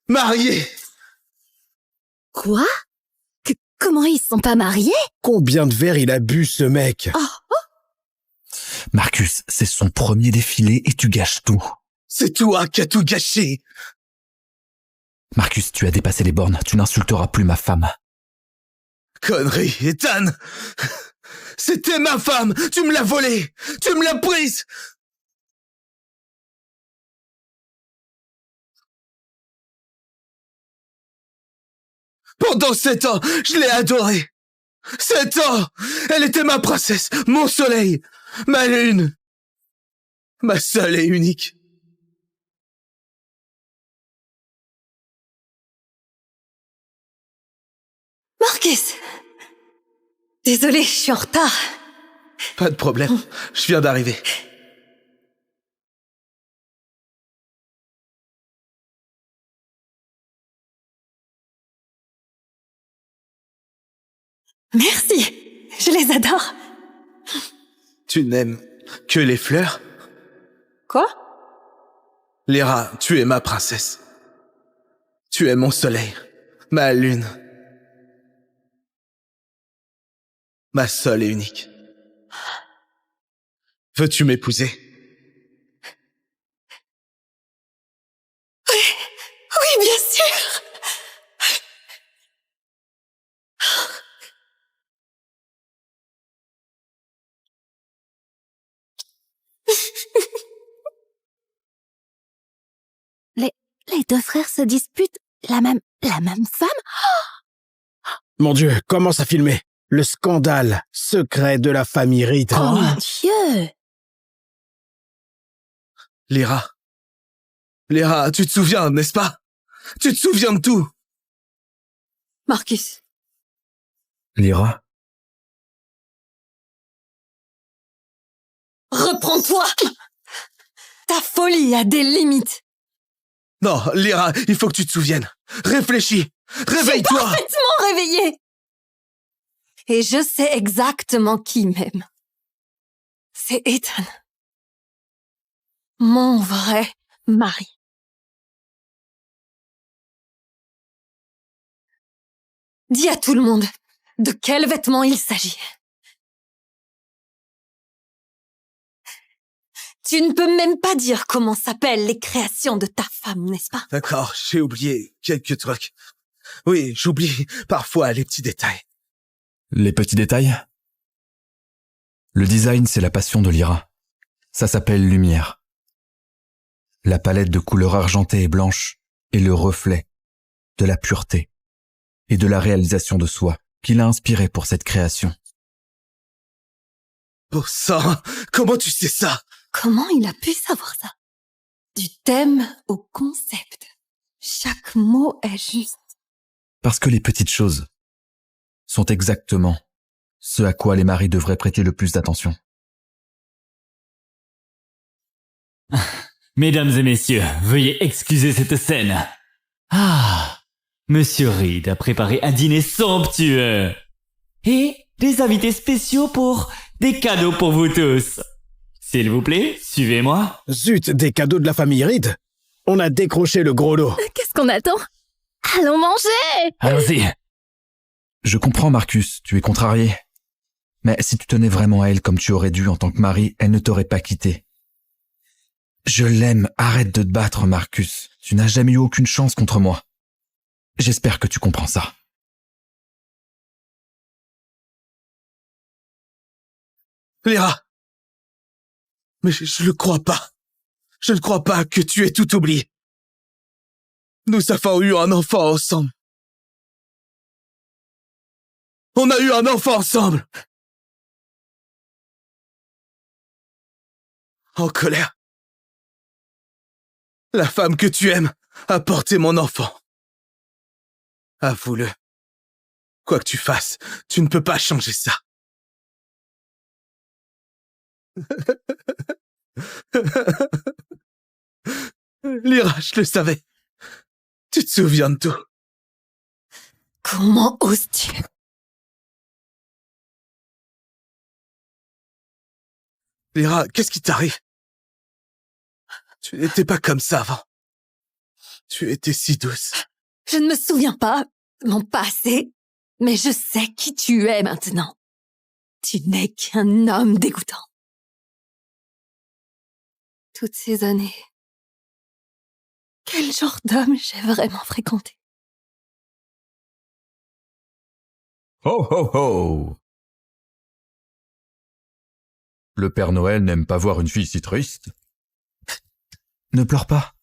mariés! Quoi? Comment ils sont pas mariés? Combien de verres il a bu, ce mec? Marcus, c'est son premier défilé et tu gâches tout. C'est toi qui as tout gâché! Marcus, tu as dépassé les bornes, tu n'insulteras plus ma femme. Connerie, Ethan! C'était ma femme! Tu me l'as volée! Tu me l'as prise! Pendant 7 ans, je l'ai adorée! 7 ans! Elle était ma princesse, mon soleil, ma lune, ma seule et unique. Marcus! Désolée, je suis en retard. Pas de problème, je viens d'arriver. Merci, je les adore. Tu n'aimes que les fleurs? Quoi? Lyra, tu es ma princesse. Tu es mon soleil, ma lune, ma seule et unique. Veux-tu m'épouser? Oui, bien sûr. Les deux frères se disputent la même femme? Mon Dieu, commence à filmer. Le scandale secret de la famille Reed. Oh mon Dieu! Lyra, tu te souviens, n'est-ce pas? Tu te souviens de tout? Marcus, Lyra, reprends-toi. Ta folie a des limites. Non, Lyra, il faut que tu te souviennes. Réfléchis. Réveille-toi. Parfaitement réveillée. Et je sais exactement qui m'aime. C'est Ethan. Mon vrai mari. Dis à tout le monde de quel vêtement il s'agit. Tu ne peux même pas dire comment s'appellent les créations de ta femme, n'est-ce pas? D'accord, j'ai oublié quelques trucs. Oui, j'oublie parfois les petits détails. Les petits détails? Le design, c'est la passion de Lyra. Ça s'appelle lumière. La palette de couleurs argentées et blanches est le reflet de la pureté et de la réalisation de soi qui l'a inspiré pour cette création. Oh sang, comment tu sais ça? Comment il a pu savoir ça? Du thème au concept. Chaque mot est juste. Parce que les petites choses sont exactement ce à quoi les maris devraient prêter le plus d'attention. Mesdames et messieurs, veuillez excuser cette scène. Ah, Monsieur Reed a préparé un dîner somptueux. Et des invités spéciaux pour des cadeaux pour vous tous. S'il vous plaît, suivez-moi. Zut, des cadeaux de la famille Reed. On a décroché le gros lot. Qu'est-ce qu'on attend? Allons manger! Allons-y. Je comprends, Marcus, tu es contrarié. Mais si tu tenais vraiment à elle comme tu aurais dû en tant que mari, elle ne t'aurait pas quitté. Je l'aime, arrête de te battre, Marcus. Tu n'as jamais eu aucune chance contre moi. J'espère que tu comprends ça. Lyra! Mais je ne crois pas. Je ne crois pas que tu aies tout oublié. Nous avons eu un enfant ensemble. On a eu un enfant ensemble. En colère. La femme que tu aimes a porté mon enfant. Avoue-le. Quoi que tu fasses, tu ne peux pas changer ça. Lyra, je le savais. Tu te souviens de tout. Comment oses-tu? Lyra, qu'est-ce qui t'arrive? Tu n'étais pas comme ça avant. Tu étais si douce. Je ne me souviens pas de mon passé, mais je sais qui tu es maintenant. Tu n'es qu'un homme dégoûtant. Toutes ces années, quel genre d'homme j'ai vraiment fréquenté? Ho ho ho! Le Père Noël n'aime pas voir une fille si triste. Ne pleure pas.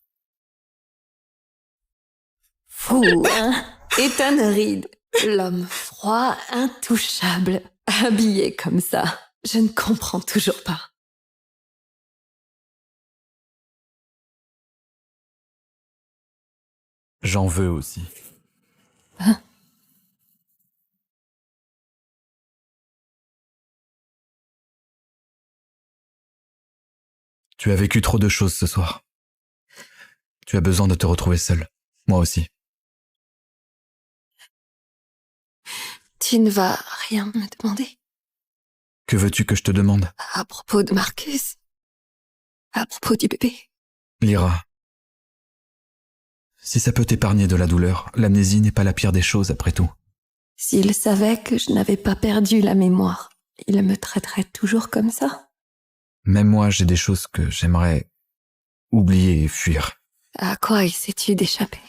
Fou, hein? Ethan Reed, l'homme froid, intouchable, habillé comme ça. Je ne comprends toujours pas. J'en veux aussi. Hein? Tu as vécu trop de choses ce soir. Tu as besoin de te retrouver seule. Moi aussi. Tu ne vas rien me demander Que veux-tu que je te demande? à propos de Marcus? À propos du bébé? Lyra. Si ça peut t'épargner de la douleur, l'amnésie n'est pas la pire des choses après tout. S'il savait que je n'avais pas perdu la mémoire, il me traiterait toujours comme ça? Même moi, j'ai des choses que j'aimerais oublier et fuir. À quoi essaies-tu d'échapper?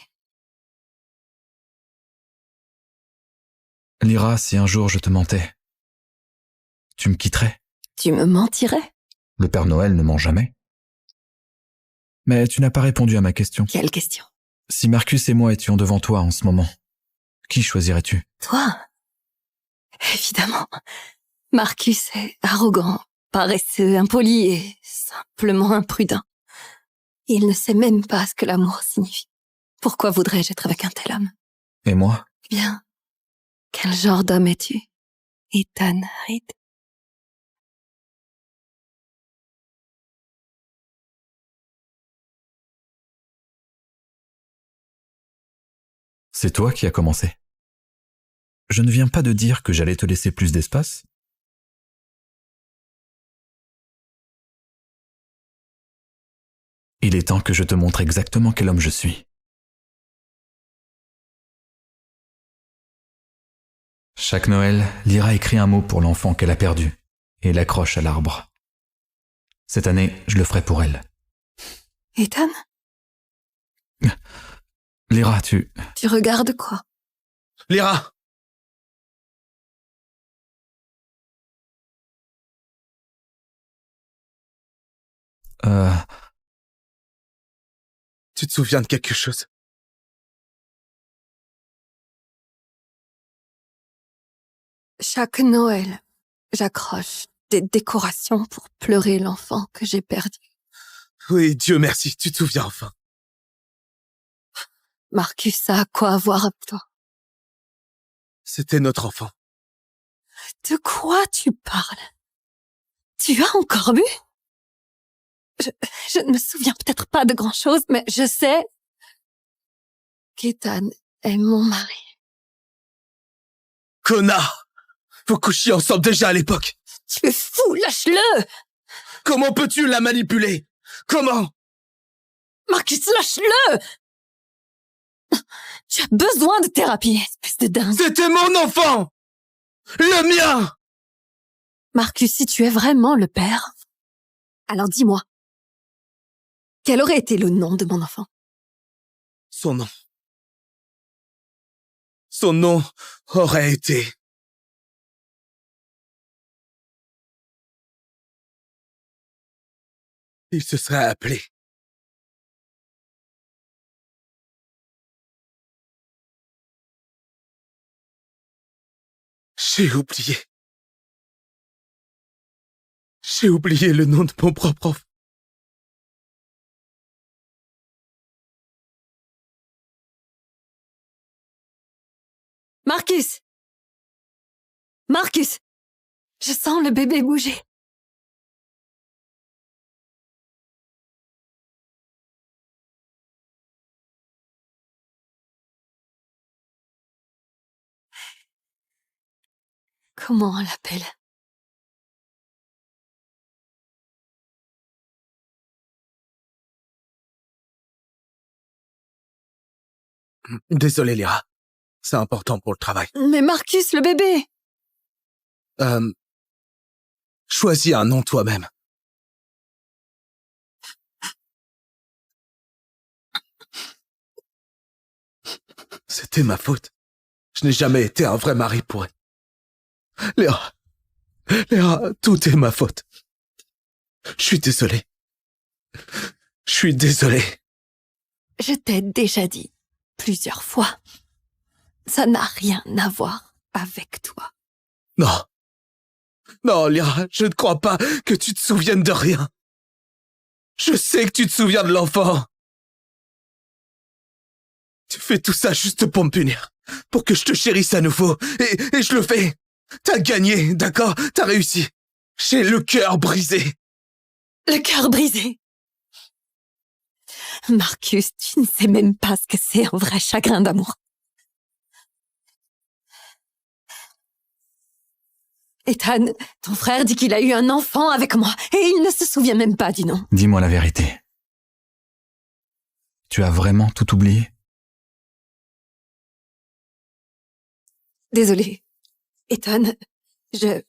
Lyra, si un jour je te mentais, tu me quitterais? Tu me mentirais? Le Père Noël ne ment jamais. Mais tu n'as pas répondu à ma question. Quelle question? Si Marcus et moi étions devant toi en ce moment, qui choisirais-tu? Toi? Évidemment. Marcus est arrogant, paresseux, impoli et simplement imprudent. Il ne sait même pas ce que l'amour signifie. Pourquoi voudrais-je être avec un tel homme? Et moi? Eh bien, quel genre d'homme es-tu, Ethan Reed? C'est toi qui as commencé. je ne viens pas de dire que j'allais te laisser plus d'espace. Il est temps que je te montre exactement quel homme je suis. Chaque Noël, Lyra écrit un mot pour l'enfant qu'elle a perdu et l'accroche à l'arbre. Cette année, je le ferai pour elle. Ethan, Lyra, tu regardes quoi? Lyra! Tu te souviens de quelque chose? Chaque Noël, j'accroche des décorations pour pleurer l'enfant que j'ai perdu. Oui, Dieu merci, tu te souviens enfin. Marcus, ça a quoi à voir avec toi? C'était notre enfant. De quoi tu parles? Tu as encore bu? Je ne me souviens peut-être pas de grand-chose, mais je sais qu'Ethan est mon mari. Connard! Vous couchiez ensemble déjà à l'époque. Tu es fou, lâche-le! Comment peux-tu la manipuler? Comment? Marcus, lâche-le! Tu as besoin de thérapie, espèce de dingue. C'était mon enfant! Le mien! Marcus, si tu es vraiment le père, alors dis-moi, quel aurait été le nom de mon enfant? Son nom. Son nom aurait été... Il se serait appelé... J'ai oublié. J'ai oublié le nom de mon propre enfant. Marcus! Marcus! Je sens le bébé bouger. Comment on l'appelle? Désolé, Lyra. C'est important pour le travail. Mais Marcus, le bébé! Choisis un nom toi-même. C'était ma faute. Je n'ai jamais été un vrai mari pour elle. Lyra, tout est ma faute. Je suis désolé. Je suis désolé. Je t'ai déjà dit plusieurs fois. Ça n'a rien à voir avec toi. Non. Non, Lyra, je ne crois pas que tu te souviennes de rien. Je sais que tu te souviens de l'enfant. Tu fais tout ça juste pour me punir. Pour que je te chérisse à nouveau. Et je le fais. T'as gagné, d'accord? T'as réussi. J'ai le cœur brisé. Le cœur brisé. Marcus, tu ne sais même pas ce que c'est un vrai chagrin d'amour. Ethan, ton frère dit qu'il a eu un enfant avec moi et il ne se souvient même pas du nom. Dis-moi la vérité. Tu as vraiment tout oublié? Désolée, Ethan, je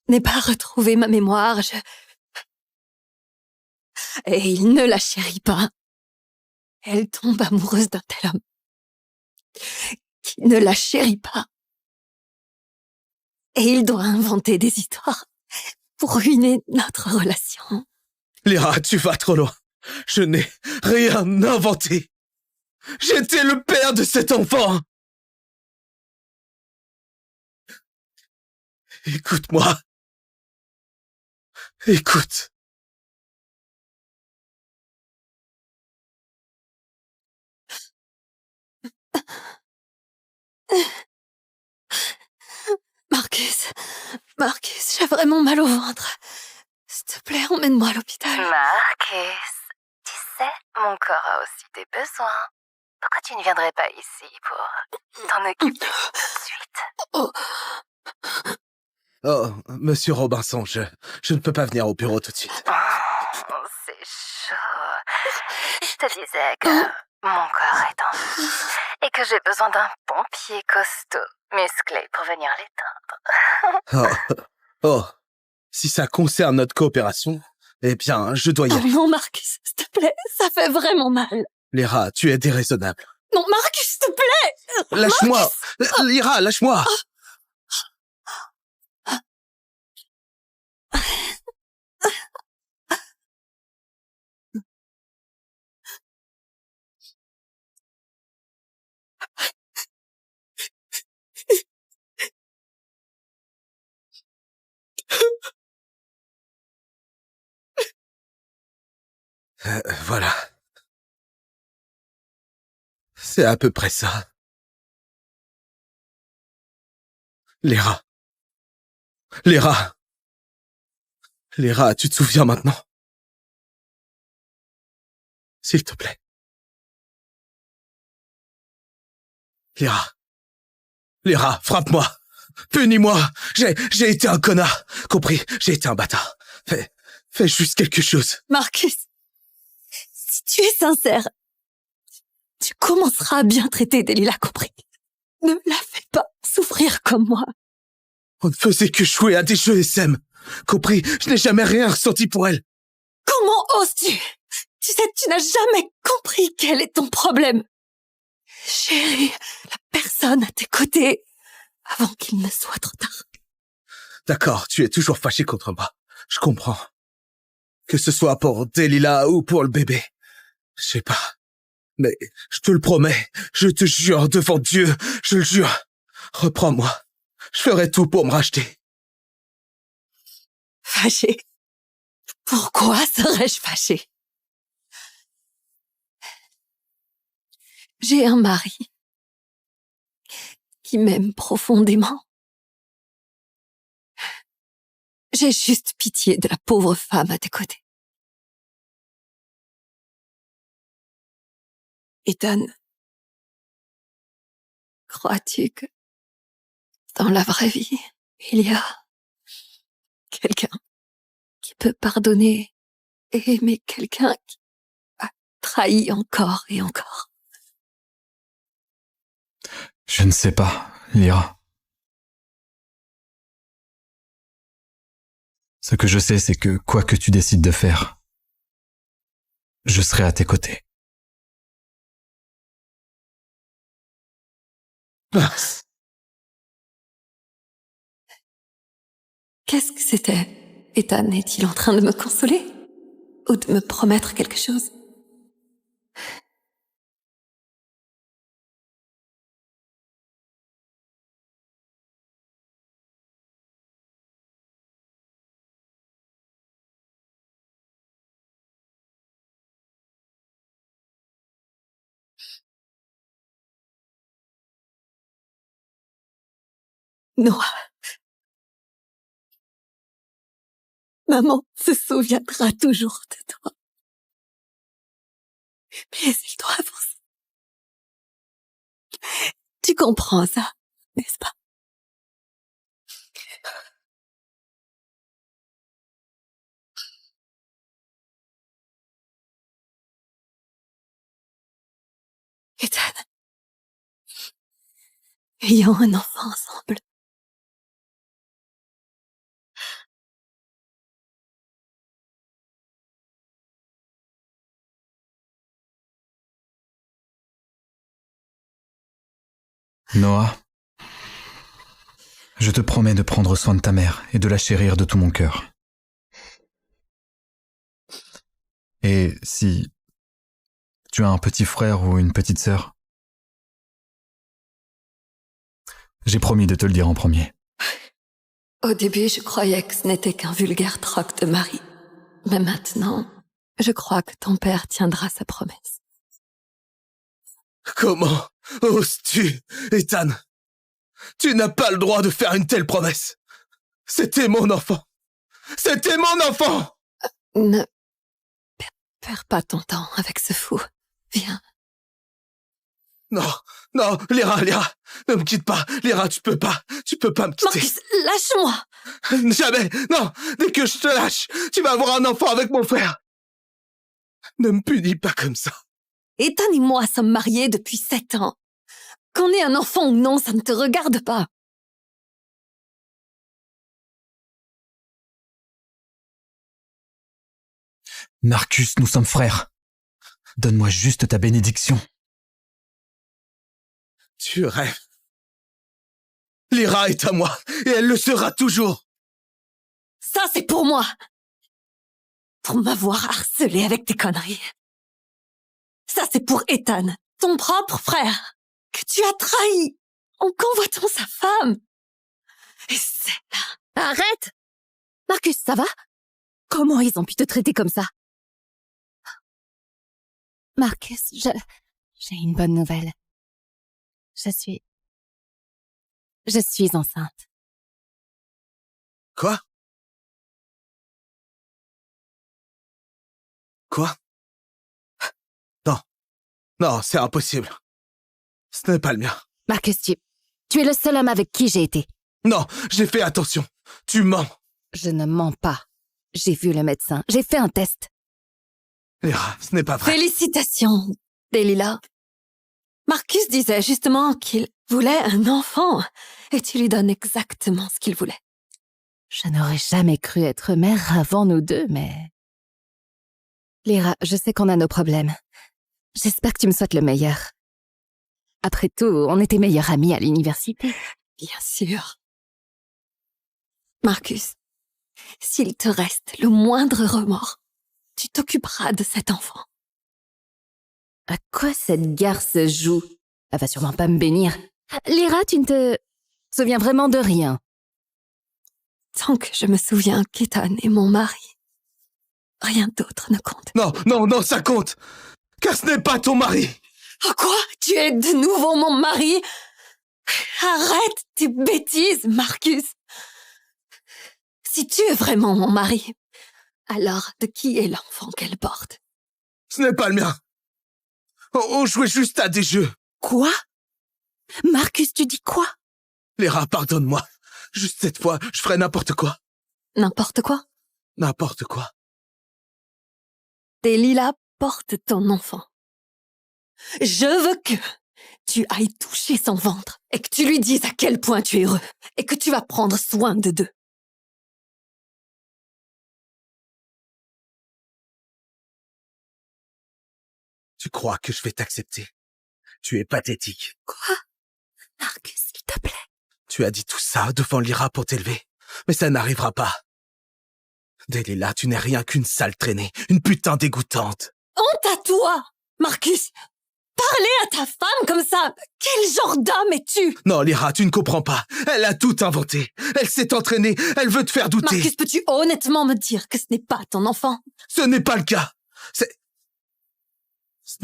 n'ai pas retrouvé ma mémoire, Et il ne la chérit pas. Elle tombe amoureuse d'un tel homme qui ne la chérit pas. Et il doit inventer des histoires pour ruiner notre relation. Lyra, tu vas trop loin. Je n'ai rien inventé. J'étais le père de cet enfant. Écoute-moi. Écoute. Marcus, j'ai vraiment mal au ventre. S'il te plaît, emmène-moi à l'hôpital. Marcus, tu sais, mon corps a aussi des besoins. pourquoi tu ne viendrais pas ici pour t'en occuper tout de suite? Oh, monsieur Robinson, je ne peux pas venir au bureau tout de suite. Oh, c'est chaud. Je te disais que mon corps est en feu et que j'ai besoin d'un pompier costaud, musclé pour venir l'éteindre. Oh, si ça concerne notre coopération, eh bien, je dois y aller. Non, Marcus, s'il te plaît, ça fait vraiment mal. Lyra, tu es déraisonnable. Non, Marcus, s'il te plaît. Lâche-moi! Lyra, lâche-moi! Voilà. C'est à peu près ça. Lyra. Lyra. Lyra, tu te souviens maintenant? S'il te plaît. Lyra. Lyra, frappe-moi. Punis-moi. J'ai été un connard. Compris, j'ai été un bâtard. Fais juste quelque chose. Marcus, si tu es sincère, tu commenceras à bien traiter Delilah, compris? Ne la fais pas souffrir comme moi. On ne faisait que jouer à des jeux SM. Compris, je n'ai jamais rien ressenti pour elle. Comment oses-tu? Tu sais, tu n'as jamais compris quel est ton problème. Chérie, la personne à tes côtés, avant qu'il ne soit trop tard. D'accord, tu es toujours fâché contre moi. Je comprends. Que ce soit pour Delilah ou pour le bébé. Je sais pas. Mais je te le promets, je te jure devant Dieu, je le jure. Reprends-moi. Je ferai tout pour me racheter. Fâché? Pourquoi serais-je fâché? J'ai un mari qui m'aime profondément. J'ai juste pitié de la pauvre femme à tes côtés. Ethan, crois-tu que dans la vraie vie, il y a quelqu'un qui peut pardonner et aimer quelqu'un qui a trahi encore et encore? Je ne sais pas, Lyra. Ce que je sais, c'est que quoi que tu décides de faire, je serai à tes côtés. Mince. Qu'est-ce que c'était? Ethan est-il en train de me consoler? Ou de me promettre quelque chose? Noah. Maman se souviendra toujours de toi. Mais il doit avancer. Tu comprends ça, n'est-ce pas? Ethan. Ayons un enfant ensemble. Noah, je te promets de prendre soin de ta mère et de la chérir de tout mon cœur. Et si tu as un petit frère ou une petite sœur, j'ai promis de te le dire en premier. Au début, je croyais que ce n'était qu'un vulgaire troc de mari. Mais maintenant, je crois que ton père tiendra sa promesse. Comment oses-tu, Ethan? Tu n'as pas le droit de faire une telle promesse. C'était mon enfant. C'était mon enfant! Ne perds pas ton temps avec ce fou. Viens. Non, non, Lyra, ne me quitte pas. Lyra, tu peux pas me quitter. Marcus, lâche-moi! Jamais, non, dès que je te lâche, tu vas avoir un enfant avec mon frère. Ne me punis pas comme ça. Ethan et moi sommes mariés depuis 7 ans. Qu'on ait un enfant ou non, ça ne te regarde pas. Marcus, nous sommes frères. Donne-moi juste ta bénédiction. Tu rêves. Lyra est à moi, et elle le sera toujours. Ça, c'est pour moi. Pour m'avoir harcelé avec tes conneries. Ça, c'est pour Ethan, ton propre frère, que tu as trahi en convoitant sa femme. Et c'est là. Arrête! Marcus, ça va? Comment ils ont pu te traiter comme ça? Marcus, j'ai une bonne nouvelle. Je suis enceinte. Quoi? Quoi? Non, c'est impossible. Ce n'est pas le mien. Marcus, tu es le seul homme avec qui j'ai été. Non, j'ai fait attention. Tu mens. Je ne mens pas. J'ai vu le médecin. J'ai fait un test. Lyra, ce n'est pas vrai. Félicitations, Delilah. Marcus disait justement qu'il voulait un enfant, et tu lui donnes exactement ce qu'il voulait. Je n'aurais jamais cru être mère avant nous deux, mais... Lyra, je sais qu'on a nos problèmes. J'espère que tu me souhaites le meilleur. Après tout, on était meilleurs amis à l'université. Bien sûr. Marcus, s'il te reste le moindre remords, tu t'occuperas de cet enfant. À quoi cette garce joue? Elle va sûrement pas me bénir. Lyra, tu ne te souviens vraiment de rien. Tant que je me souviens qu'Ethan est mon mari, rien d'autre ne compte. Non, ça compte. Car ce n'est pas ton mari. Oh quoi? Tu es de nouveau mon mari? Arrête tes bêtises, Marcus. Si tu es vraiment mon mari, alors de qui est l'enfant qu'elle porte? Ce n'est pas le mien. On jouait juste à des jeux. Quoi? Marcus, tu dis quoi? Lyra, pardonne-moi. Juste cette fois, je ferai n'importe quoi. N'importe quoi? N'importe quoi. Delilah porte ton enfant. Je veux que tu ailles toucher son ventre et que tu lui dises à quel point tu es heureux et que tu vas prendre soin de deux. Tu crois que je vais t'accepter? Tu es pathétique. Quoi? Marcus, s'il te plaît. Tu as dit tout ça devant Lyra pour t'élever. Mais ça n'arrivera pas. Delilah, tu n'es rien qu'une sale traînée. Une putain dégoûtante. Honte à toi, Marcus. Parler à ta femme comme ça. Quel genre d'homme es-tu? Non, Lyra, tu ne comprends pas. Elle a tout inventé. Elle s'est entraînée. Elle veut te faire douter. Marcus, peux-tu honnêtement me dire que ce n'est pas ton enfant? Ce n'est pas le cas. Ce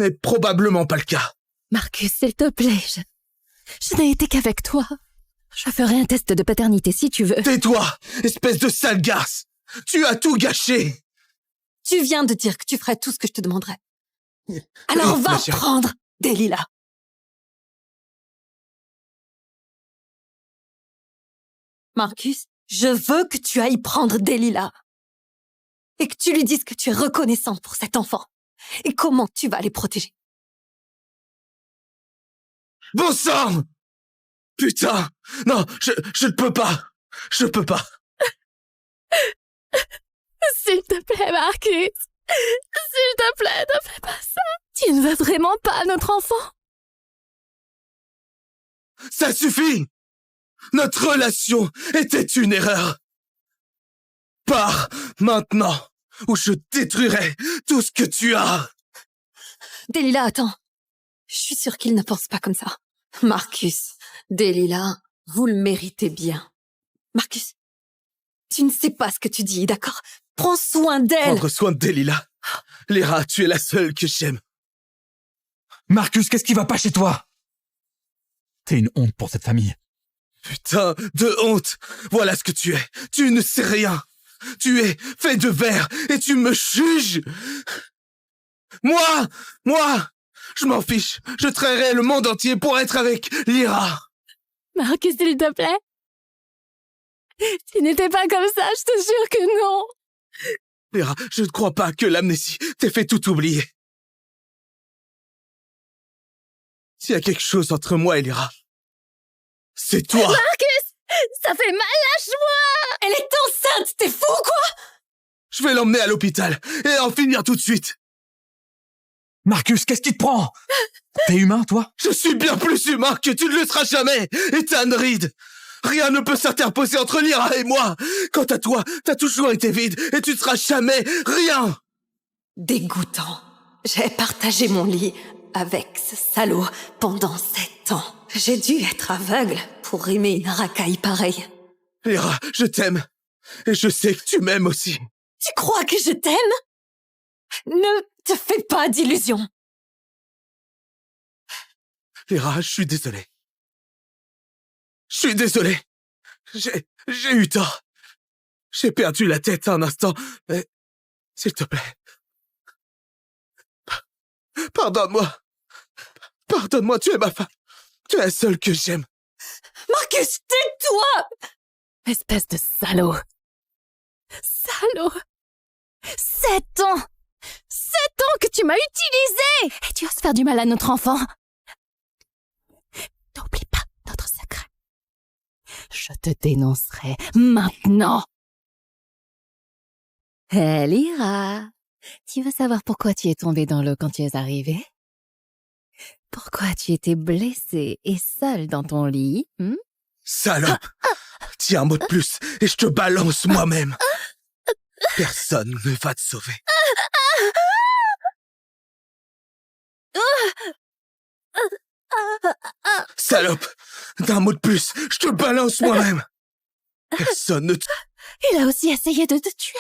n'est probablement pas le cas. Marcus, s'il te plaît, je n'ai été qu'avec toi. Je ferai un test de paternité si tu veux. Tais-toi, espèce de sale garce. Tu as tout gâché. Tu viens de dire que tu ferais tout ce que je te demanderais. Alors va prendre Delilah. Marcus, je veux que tu ailles prendre Delilah. Et que tu lui dises que tu es reconnaissant pour cet enfant. Et comment tu vas les protéger. Bon sang! Putain! Non, je ne peux pas. Je peux pas. S'il te plaît, Marcus. S'il te plaît, ne fais pas ça. Tu ne veux vraiment pas notre enfant? Ça suffit! Notre relation était une erreur. Pars maintenant, ou je détruirai tout ce que tu as. Delilah, attends. Je suis sûre qu'il ne pense pas comme ça. Marcus, Delilah, vous le méritez bien. Marcus, tu ne sais pas ce que tu dis, d'accord? Prends soin d'elle. Prendre soin de Delilah. Lyra, tu es la seule que j'aime. Marcus, qu'est-ce qui va pas chez toi? T'es une honte pour cette famille. Putain de honte. Voilà ce que tu es. Tu ne sais rien. Tu es fait de verre et tu me juges. Moi, Je m'en fiche. Je trahirais le monde entier pour être avec Lyra. Marcus, s'il te plaît. Tu n'étais pas comme ça, je te jure que non. Lyra, je ne crois pas que l'amnésie t'ait fait tout oublier. S'il y a quelque chose entre moi et Lyra, c'est toi. Marcus, ça fait mal, lâche-moi. Elle est enceinte, t'es fou, quoi? Je vais l'emmener à l'hôpital et en finir tout de suite. Marcus, qu'est-ce qui te prend? T'es humain, toi? Je suis bien plus humain que tu ne le seras jamais, Ethan Reed. Rien ne peut s'interposer entre Lyra et moi. Quant à toi, t'as toujours été vide et tu ne seras jamais rien. Dégoûtant. J'ai partagé mon lit avec ce salaud pendant 7 ans. J'ai dû être aveugle pour aimer une racaille pareille. Lyra, je t'aime. Et je sais que tu m'aimes aussi. Tu crois que je t'aime? Ne te fais pas d'illusions. Lyra, je suis désolé. Je suis désolé. J'ai eu tort. J'ai perdu la tête un instant. Mais, s'il te plaît. Pardonne-moi. Pardonne-moi, tu es ma femme. Tu es la seule que j'aime. Marcus, tais-toi! Espèce de salaud. Salaud. 7 ans. 7 ans que tu m'as utilisé. Et tu oses faire du mal à notre enfant. N'oublie pas notre secret. Je te dénoncerai maintenant. Hé, Lyra. Tu veux savoir pourquoi tu es tombée dans l'eau quand tu es arrivée? Pourquoi tu étais blessée et seule dans ton lit? Salope! Dis un mot de plus et je te balance moi-même. Personne ne va te sauver. Salope! D'un mot de plus, je te balance moi-même. Personne ne te... Il a aussi essayé de te tuer.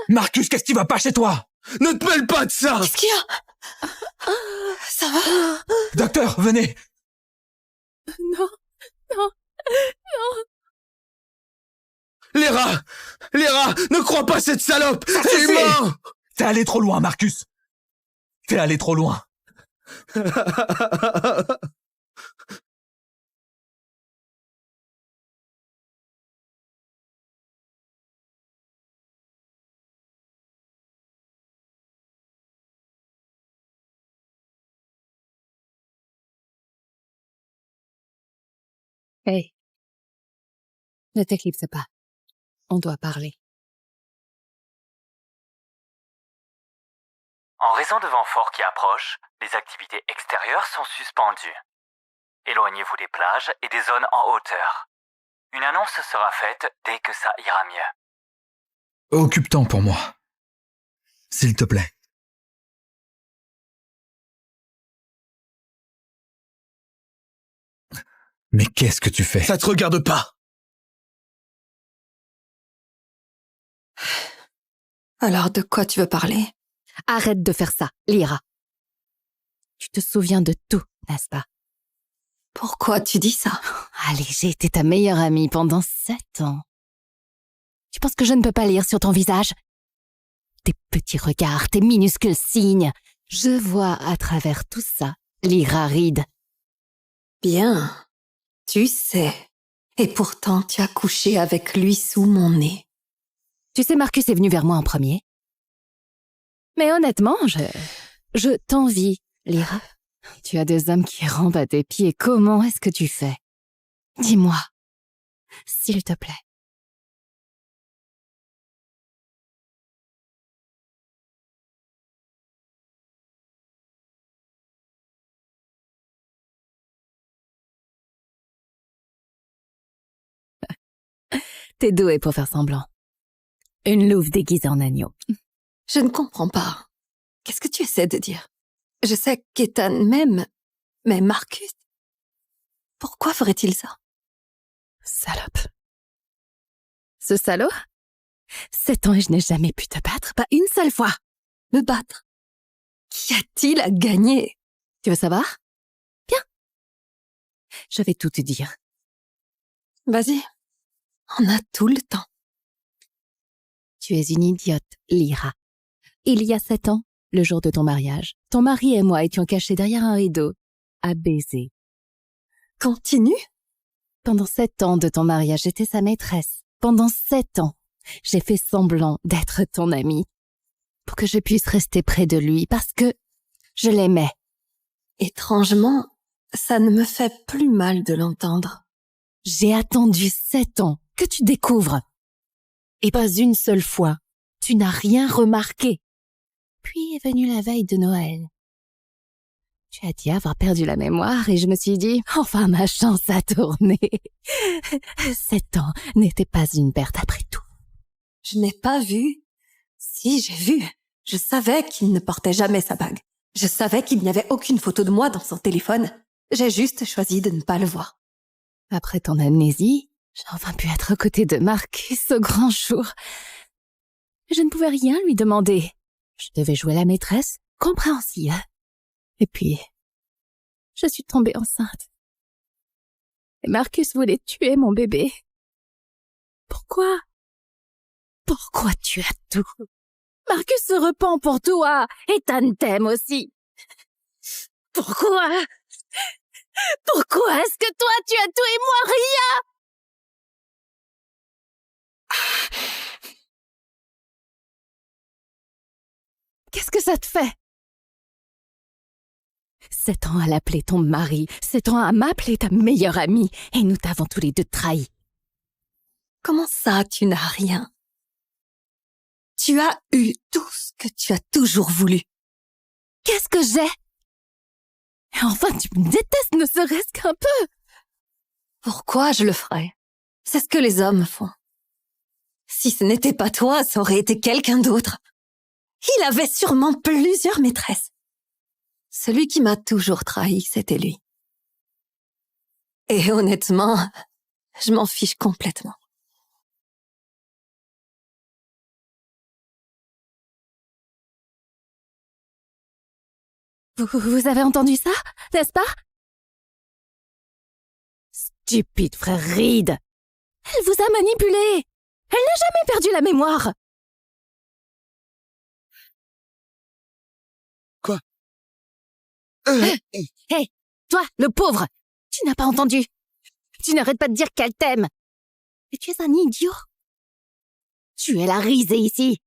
Marcus, qu'est-ce qui va pas chez toi? Ne te mêle pas de ça! Qu'est-ce qu'il y a? Ça va? Docteur, venez! Non, non, non. Lyra! Lyra! Ne crois pas cette salope! C'est suffit! humain! T'es allé trop loin, Marcus! T'es allé trop loin! Hey. Ne t'éclipse pas. On doit parler. En raison de vents forts qui approchent, les activités extérieures sont suspendues. Éloignez-vous des plages et des zones en hauteur. Une annonce sera faite dès que ça ira mieux. Occupe-t'en pour moi. S'il te plaît. Mais qu'est-ce que tu fais? Ça te regarde pas! Alors de quoi tu veux parler? Arrête de faire ça, Lyra. Tu te souviens de tout, n'est-ce pas? Pourquoi tu dis ça? Allez, j'ai été ta meilleure amie pendant 7 ans. Tu penses que je ne peux pas lire sur ton visage? Tes petits regards, tes minuscules signes. Je vois à travers tout ça, Lyra Reed. Bien. Tu sais. Et pourtant, tu as couché avec lui sous mon nez. Tu sais, Marcus est venu vers moi en premier. Mais honnêtement, je t'envie, Lyra. Tu as des hommes qui rampent à tes pieds. Comment est-ce que tu fais? Dis-moi, s'il te plaît. T'es doué pour faire semblant. Une louve déguisée en agneau. Je ne comprends pas. Qu'est-ce que tu essaies de dire? Je sais qu'Ethan m'aime, mais Marcus... Pourquoi ferait-il ça? Salope. Ce salaud? 7 ans et je n'ai jamais pu te battre, pas une seule fois. Me battre? Qu'y a-t-il à gagner? Tu veux savoir? Bien. Je vais tout te dire. Vas-y. On a tout le temps. Tu es une idiote, Lyra. Il y a 7 ans, le jour de ton mariage, ton mari et moi étions cachés derrière un rideau, à baiser. Continue. Pendant 7 ans de ton mariage, j'étais sa maîtresse. Pendant 7 ans, j'ai fait semblant d'être ton amie. Pour que je puisse rester près de lui, parce que je l'aimais. Étrangement, ça ne me fait plus mal de l'entendre. J'ai attendu 7 ans que tu découvres. Et pas une seule fois, tu n'as rien remarqué. Puis est venue la veille de Noël. Tu as dit avoir perdu la mémoire et je me suis dit, enfin ma chance a tourné. 7 ans n'était pas une perte après tout. Je n'ai pas vu. Si, j'ai vu. Je savais qu'il ne portait jamais sa bague. Je savais qu'il n'y avait aucune photo de moi dans son téléphone. J'ai juste choisi de ne pas le voir. Après ton amnésie, j'ai enfin pu être aux côtés de Marcus au grand jour. Je ne pouvais rien lui demander. Je devais jouer la maîtresse, compréhensive. Et puis, je suis tombée enceinte. Et Marcus voulait tuer mon bébé. Pourquoi? Pourquoi tu as tout? Marcus se repent pour toi, et Ethan t'aime aussi. Pourquoi? Pourquoi est-ce que toi tu as tout et moi rien? Qu'est-ce que ça te fait? 7 ans à l'appeler ton mari, 7 ans à m'appeler ta meilleure amie, et nous t'avons tous les deux trahis. Comment ça, tu n'as rien? Tu as eu tout ce que tu as toujours voulu. Qu'est-ce que j'ai? Et enfin, tu me détestes ne serait-ce qu'un peu. Pourquoi je le ferais? C'est ce que les hommes font. Si ce n'était pas toi, ça aurait été quelqu'un d'autre. Il avait sûrement plusieurs maîtresses. Celui qui m'a toujours trahi, c'était lui. Et honnêtement, je m'en fiche complètement. Vous avez entendu ça, n'est-ce pas? Stupide frère Reed. Elle vous a manipulé. Elle n'a jamais perdu la mémoire. Quoi? Hé, toi, le pauvre, tu n'as pas entendu. Tu n'arrêtes pas de dire qu'elle t'aime. Et tu es un idiot. Tu es la risée ici.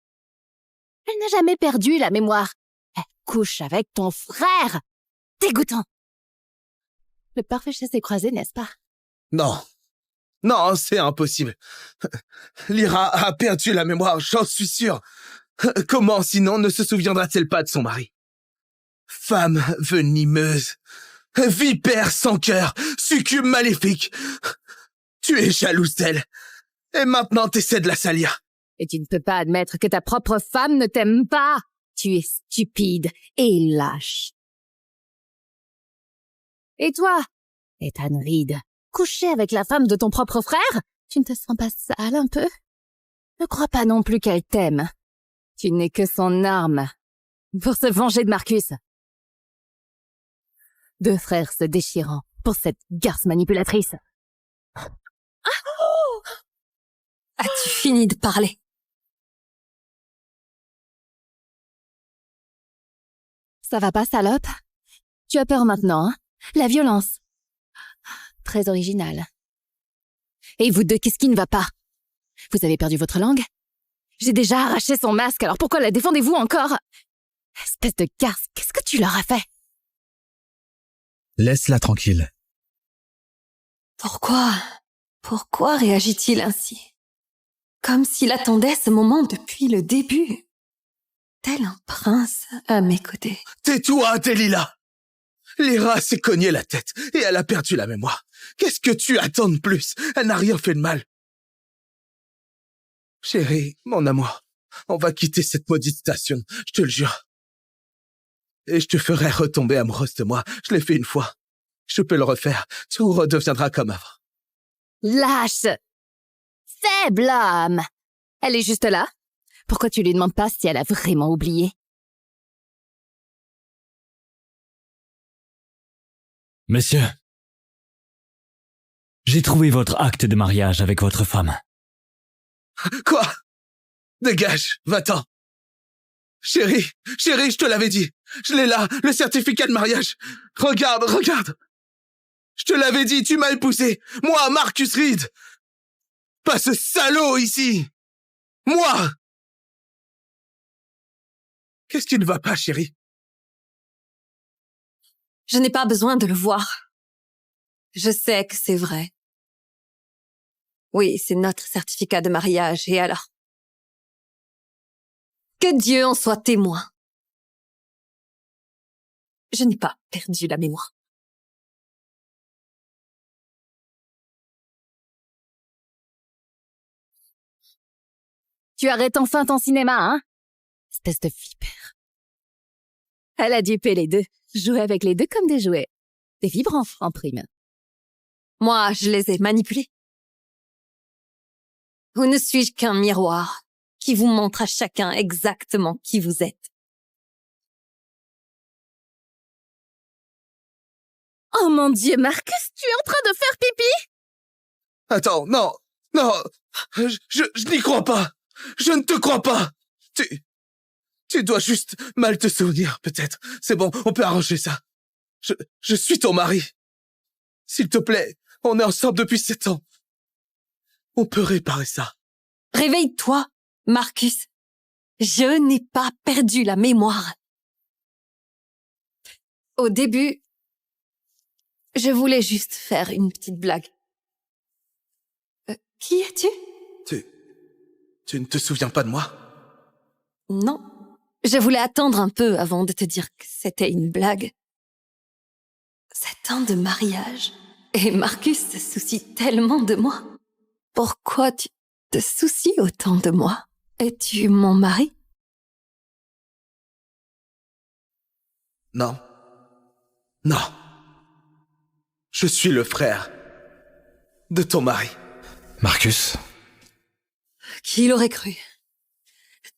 Elle n'a jamais perdu la mémoire. Elle couche avec ton frère. Dégoûtant. Le parfait chassé-croisé, n'est-ce pas? Non. Non, c'est impossible. Lyra a perdu la mémoire, j'en suis sûr. Comment, sinon, ne se souviendra-t-elle pas de son mari? Femme venimeuse, vipère sans cœur, succube maléfique. Tu es jalouse d'elle. Et maintenant, t'essaies de la salir. Et tu ne peux pas admettre que ta propre femme ne t'aime pas. Tu es stupide et lâche. Et toi, Ethan Reed, coucher avec la femme de ton propre frère? Tu ne te sens pas sale un peu? Ne crois pas non plus qu'elle t'aime. Tu n'es que son arme pour se venger de Marcus. 2 frères se déchirant pour cette garce manipulatrice. As-tu fini de parler? Ça va pas, salope? Tu as peur maintenant, hein? La violence. Très original. Et vous deux, qu'est-ce qui ne va pas? Vous avez perdu votre langue? J'ai déjà arraché son masque, alors pourquoi la défendez-vous encore? Espèce de garce, qu'est-ce que tu leur as fait? Laisse-la tranquille. Pourquoi réagit-il ainsi? Comme s'il attendait ce moment depuis le début. Tel un prince à mes côtés. Tais-toi, Delilah! Lyra s'est cogné la tête et elle a perdu la mémoire. Qu'est-ce que tu attends de plus? Elle n'a rien fait de mal. Chérie, mon amour, on va quitter cette maudite station, je te le jure. Et je te ferai retomber amoureuse de moi. Je l'ai fait une fois. Je peux le refaire. Tout redeviendra comme avant. Lâche! Faible homme! Elle est juste là. Pourquoi tu lui demandes pas si elle a vraiment oublié? Monsieur, j'ai trouvé votre acte de mariage avec votre femme. Quoi? Dégage, va-t'en. Chérie, je te l'avais dit. Je l'ai là, le certificat de mariage. Regarde. Je te l'avais dit, tu m'as épousé. Moi, Marcus Reed. Pas ce salaud ici. Moi. Qu'est-ce qui ne va pas, chérie? Je n'ai pas besoin de le voir. Je sais que c'est vrai. Oui, c'est notre certificat de mariage, et alors? Que Dieu en soit témoin. Je n'ai pas perdu la mémoire. Tu arrêtes enfin ton cinéma, hein? Espèce de vipère. Elle a dupé les deux. Jouer avec les deux comme des jouets. Des vibrants, en prime. Moi, je les ai manipulés. Ou ne suis-je qu'un miroir qui vous montre à chacun exactement qui vous êtes? Oh mon Dieu, Marcus, tu es en train de faire pipi? Attends, non. Je n'y crois pas. Je ne te crois pas. Tu dois juste mal te souvenir, peut-être. C'est bon, on peut arranger ça. Je suis ton mari. S'il te plaît, on est ensemble depuis 7 ans. On peut réparer ça. Réveille-toi, Marcus. Je n'ai pas perdu la mémoire. Au début, je voulais juste faire une petite blague. Qui es-tu? Tu ne te souviens pas de moi? Non. Je voulais attendre un peu avant de te dire que c'était une blague. 7 ans de mariage. Et Marcus se soucie tellement de moi. Pourquoi tu te soucies autant de moi? Es-tu mon mari? Non. Je suis le frère de ton mari. Marcus, Qui l'aurait cru?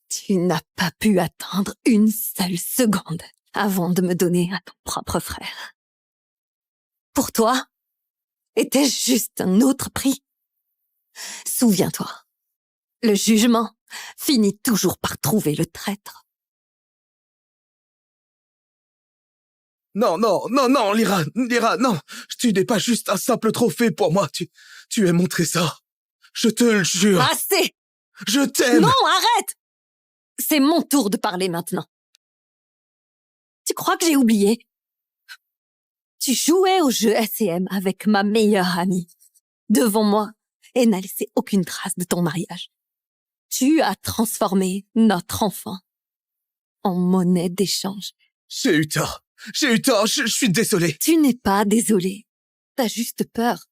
Tu n'as pas pu attendre une seule seconde avant de me donner à ton propre frère. Pour toi, était-ce juste un autre prix? Souviens-toi, le jugement finit toujours par trouver le traître. Non, Lyra, non. Tu n'es pas juste un simple trophée pour moi. Tu es mon trésor. Je te le jure. Assez! Je t'aime. Non, arrête! C'est mon tour de parler maintenant. Tu crois que j'ai oublié? Tu jouais au jeu SCM avec ma meilleure amie, devant moi, et n'as laissé aucune trace de ton mariage. Tu as transformé notre enfant en monnaie d'échange. J'ai eu tort, je suis désolé. Tu n'es pas désolé. T'as juste peur.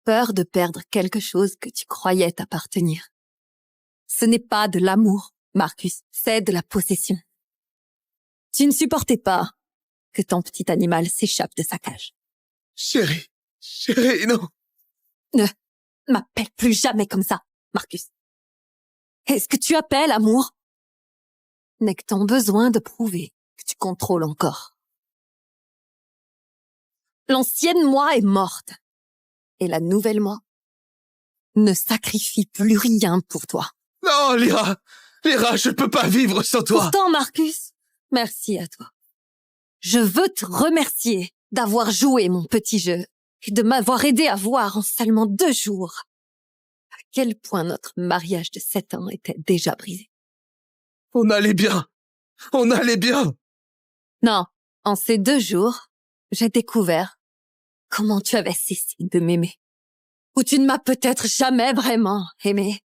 Peur de perdre quelque chose que tu croyais t'appartenir. Ce n'est pas de l'amour, Marcus, c'est de la possession. Tu ne supportais pas que ton petit animal s'échappe de sa cage. Chérie, non. Ne m'appelle plus jamais comme ça, Marcus. Est-ce que tu appelles amour? N'est que ton besoin de prouver que tu contrôles encore. L'ancienne moi est morte. Et la nouvelle moi ne sacrifie plus rien pour toi. Non, Lyra, je ne peux pas vivre sans toi. Pourtant, Marcus, merci à toi. Je veux te remercier d'avoir joué mon petit jeu et de m'avoir aidé à voir en seulement 2 jours à quel point notre mariage de 7 ans était déjà brisé. On allait bien. Non, en ces 2 jours, j'ai découvert comment tu avais cessé de m'aimer. Ou tu ne m'as peut-être jamais vraiment aimé.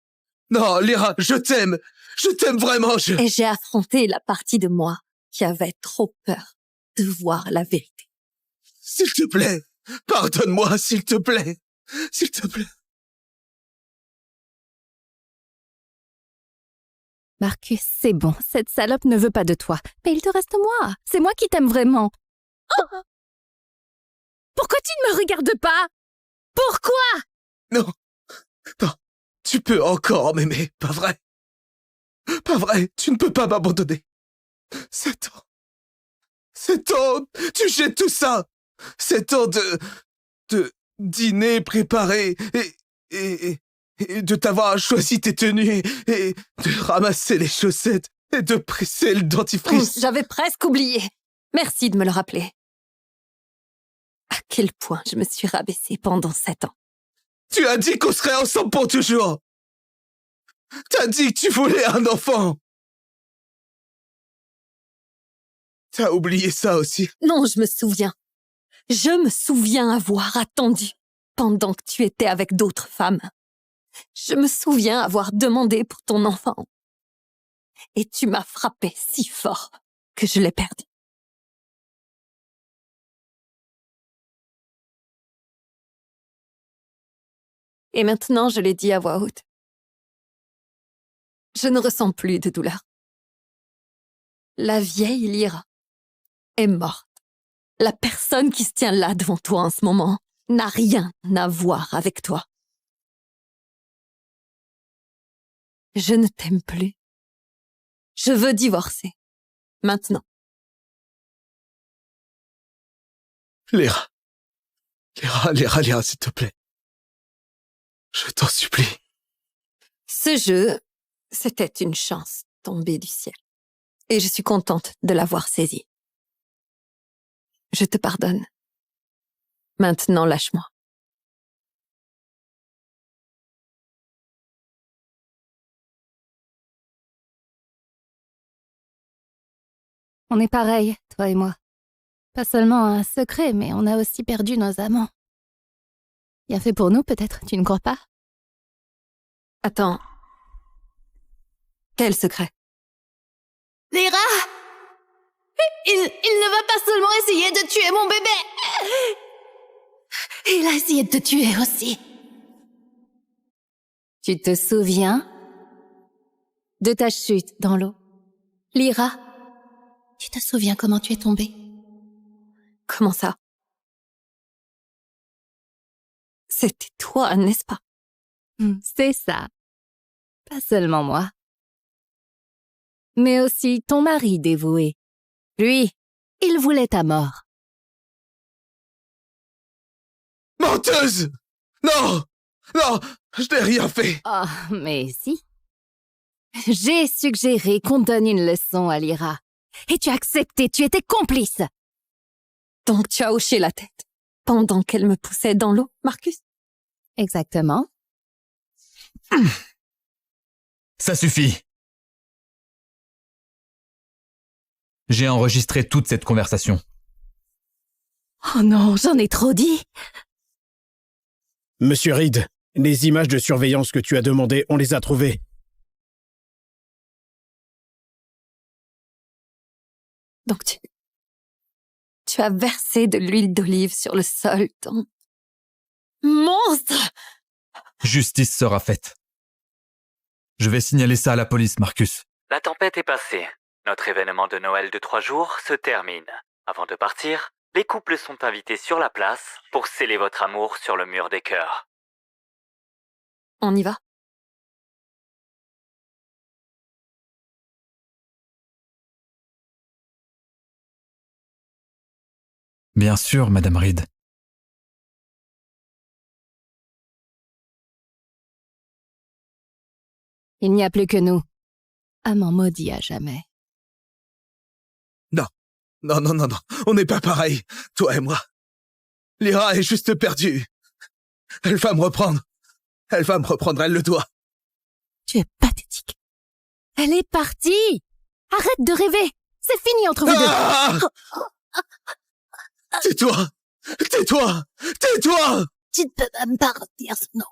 Non, Lyra, je t'aime vraiment, Et j'ai affronté la partie de moi qui avait trop peur de voir la vérité. S'il te plaît, pardonne-moi, s'il te plaît. Marcus, c'est bon, cette salope ne veut pas de toi. Mais il te reste moi. C'est moi qui t'aime vraiment. Oh, pourquoi tu ne me regardes pas? Pourquoi? Non, tu peux encore m'aimer, pas vrai? Tu ne peux pas m'abandonner. 7 ans, tu jettes tout ça. 7 ans de dîner préparé et de t'avoir choisi tes tenues et de ramasser les chaussettes et de presser le dentifrice. J'avais presque oublié. Merci de me le rappeler. À quel point je me suis rabaissée pendant 7 ans. Tu as dit qu'on serait ensemble pour toujours. T'as dit que tu voulais un enfant. T'as oublié ça aussi. Non, je me souviens. Je me souviens avoir attendu pendant que tu étais avec d'autres femmes. Je me souviens avoir demandé pour ton enfant. Et tu m'as frappé si fort que je l'ai perdu. Et maintenant, je l'ai dit à voix haute. Je ne ressens plus de douleur. La vieille Lyra est morte. La personne qui se tient là devant toi en ce moment n'a rien à voir avec toi. Je ne t'aime plus. Je veux divorcer. Maintenant. Lyra, s'il te plaît. Je t'en supplie. Ce jeu, c'était une chance tombée du ciel. Et je suis contente de l'avoir saisie. Je te pardonne. Maintenant, lâche-moi. On est pareil, toi et moi. Pas seulement un secret, mais on a aussi perdu nos amants. Bien fait pour nous, peut-être, tu ne crois pas? Attends. Quel secret? Lyra! Il ne va pas seulement essayer de tuer mon bébé! Il a essayé de te tuer aussi. Tu te souviens de ta chute dans l'eau? Lyra, tu te souviens comment tu es tombée? Comment ça? C'était toi, n'est-ce pas? C'est ça. Pas seulement moi. Mais aussi ton mari dévoué. Lui, il voulait ta mort. Menteuse! Non! Non! Je n'ai rien fait! Oh, mais si. J'ai suggéré qu'on donne une leçon à Lyra. Et tu as accepté, tu étais complice. Donc tu as hoché la tête pendant qu'elle me poussait dans l'eau, Marcus? Exactement. Ça suffit. J'ai enregistré toute cette conversation. Oh non, j'en ai trop dit. Monsieur Reed, les images de surveillance que tu as demandées, on les a trouvées. Donc tu as versé de l'huile d'olive sur le sol, ton monstre! Justice sera faite. Je vais signaler ça à la police, Marcus. La tempête est passée. Notre événement de Noël de 3 jours se termine. Avant de partir, les couples sont invités sur la place pour sceller votre amour sur le mur des cœurs. On y va? Bien sûr, Madame Reed. Il n'y a plus que nous. Amant maudit à jamais. Non, on n'est pas pareil, toi et moi. Lyra est juste perdue. Elle va me reprendre, elle le doit. Tu es pathétique. Elle est partie. Arrête de rêver. C'est fini entre vous deux. Tais-toi! Tu ne peux même pas retenir ce nom.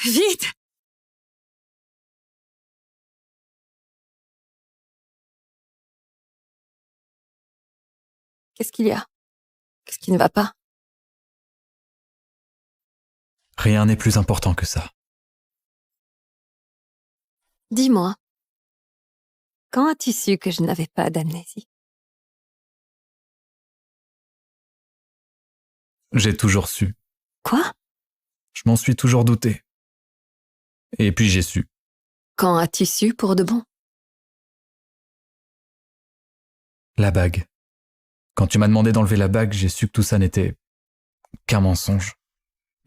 Vite! Qu'est-ce qu'il y a? Qu'est-ce qui ne va pas? Rien n'est plus important que ça. Dis-moi, quand as-tu su que je n'avais pas d'amnésie? J'ai toujours su. Quoi? Je m'en suis toujours douté. Et puis j'ai su. Quand as-tu su pour de bon? La bague. Quand tu m'as demandé d'enlever la bague, j'ai su que tout ça n'était qu'un mensonge.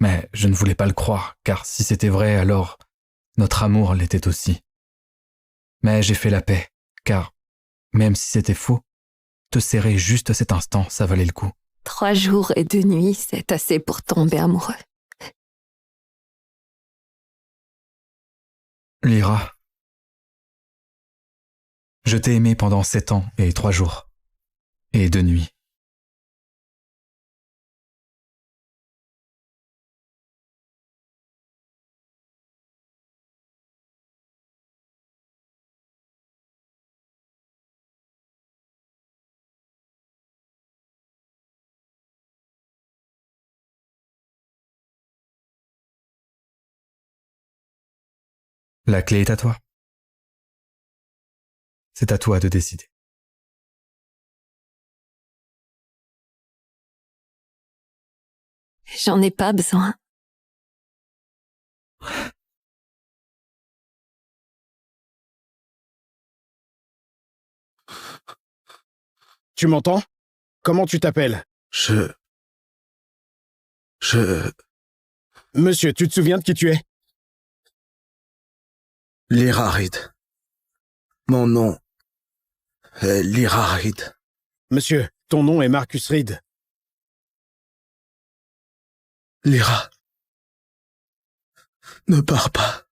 Mais je ne voulais pas le croire, car si c'était vrai, alors notre amour l'était aussi. Mais j'ai fait la paix, car même si c'était faux, te serrer juste à cet instant, ça valait le coup. 3 jours et 2 nuits, c'est assez pour tomber amoureux. Lyra, je t'ai aimé pendant 7 ans et 3 jours. Et 2 nuits. La clé est à toi. C'est à toi de décider. J'en ai pas besoin. Tu m'entends? Comment tu t'appelles? Monsieur, tu te souviens de qui tu es? Lyra Reed. Mon nom est Lyra Reed. Monsieur, ton nom est Marcus Reed. Lyra. Ne pars pas.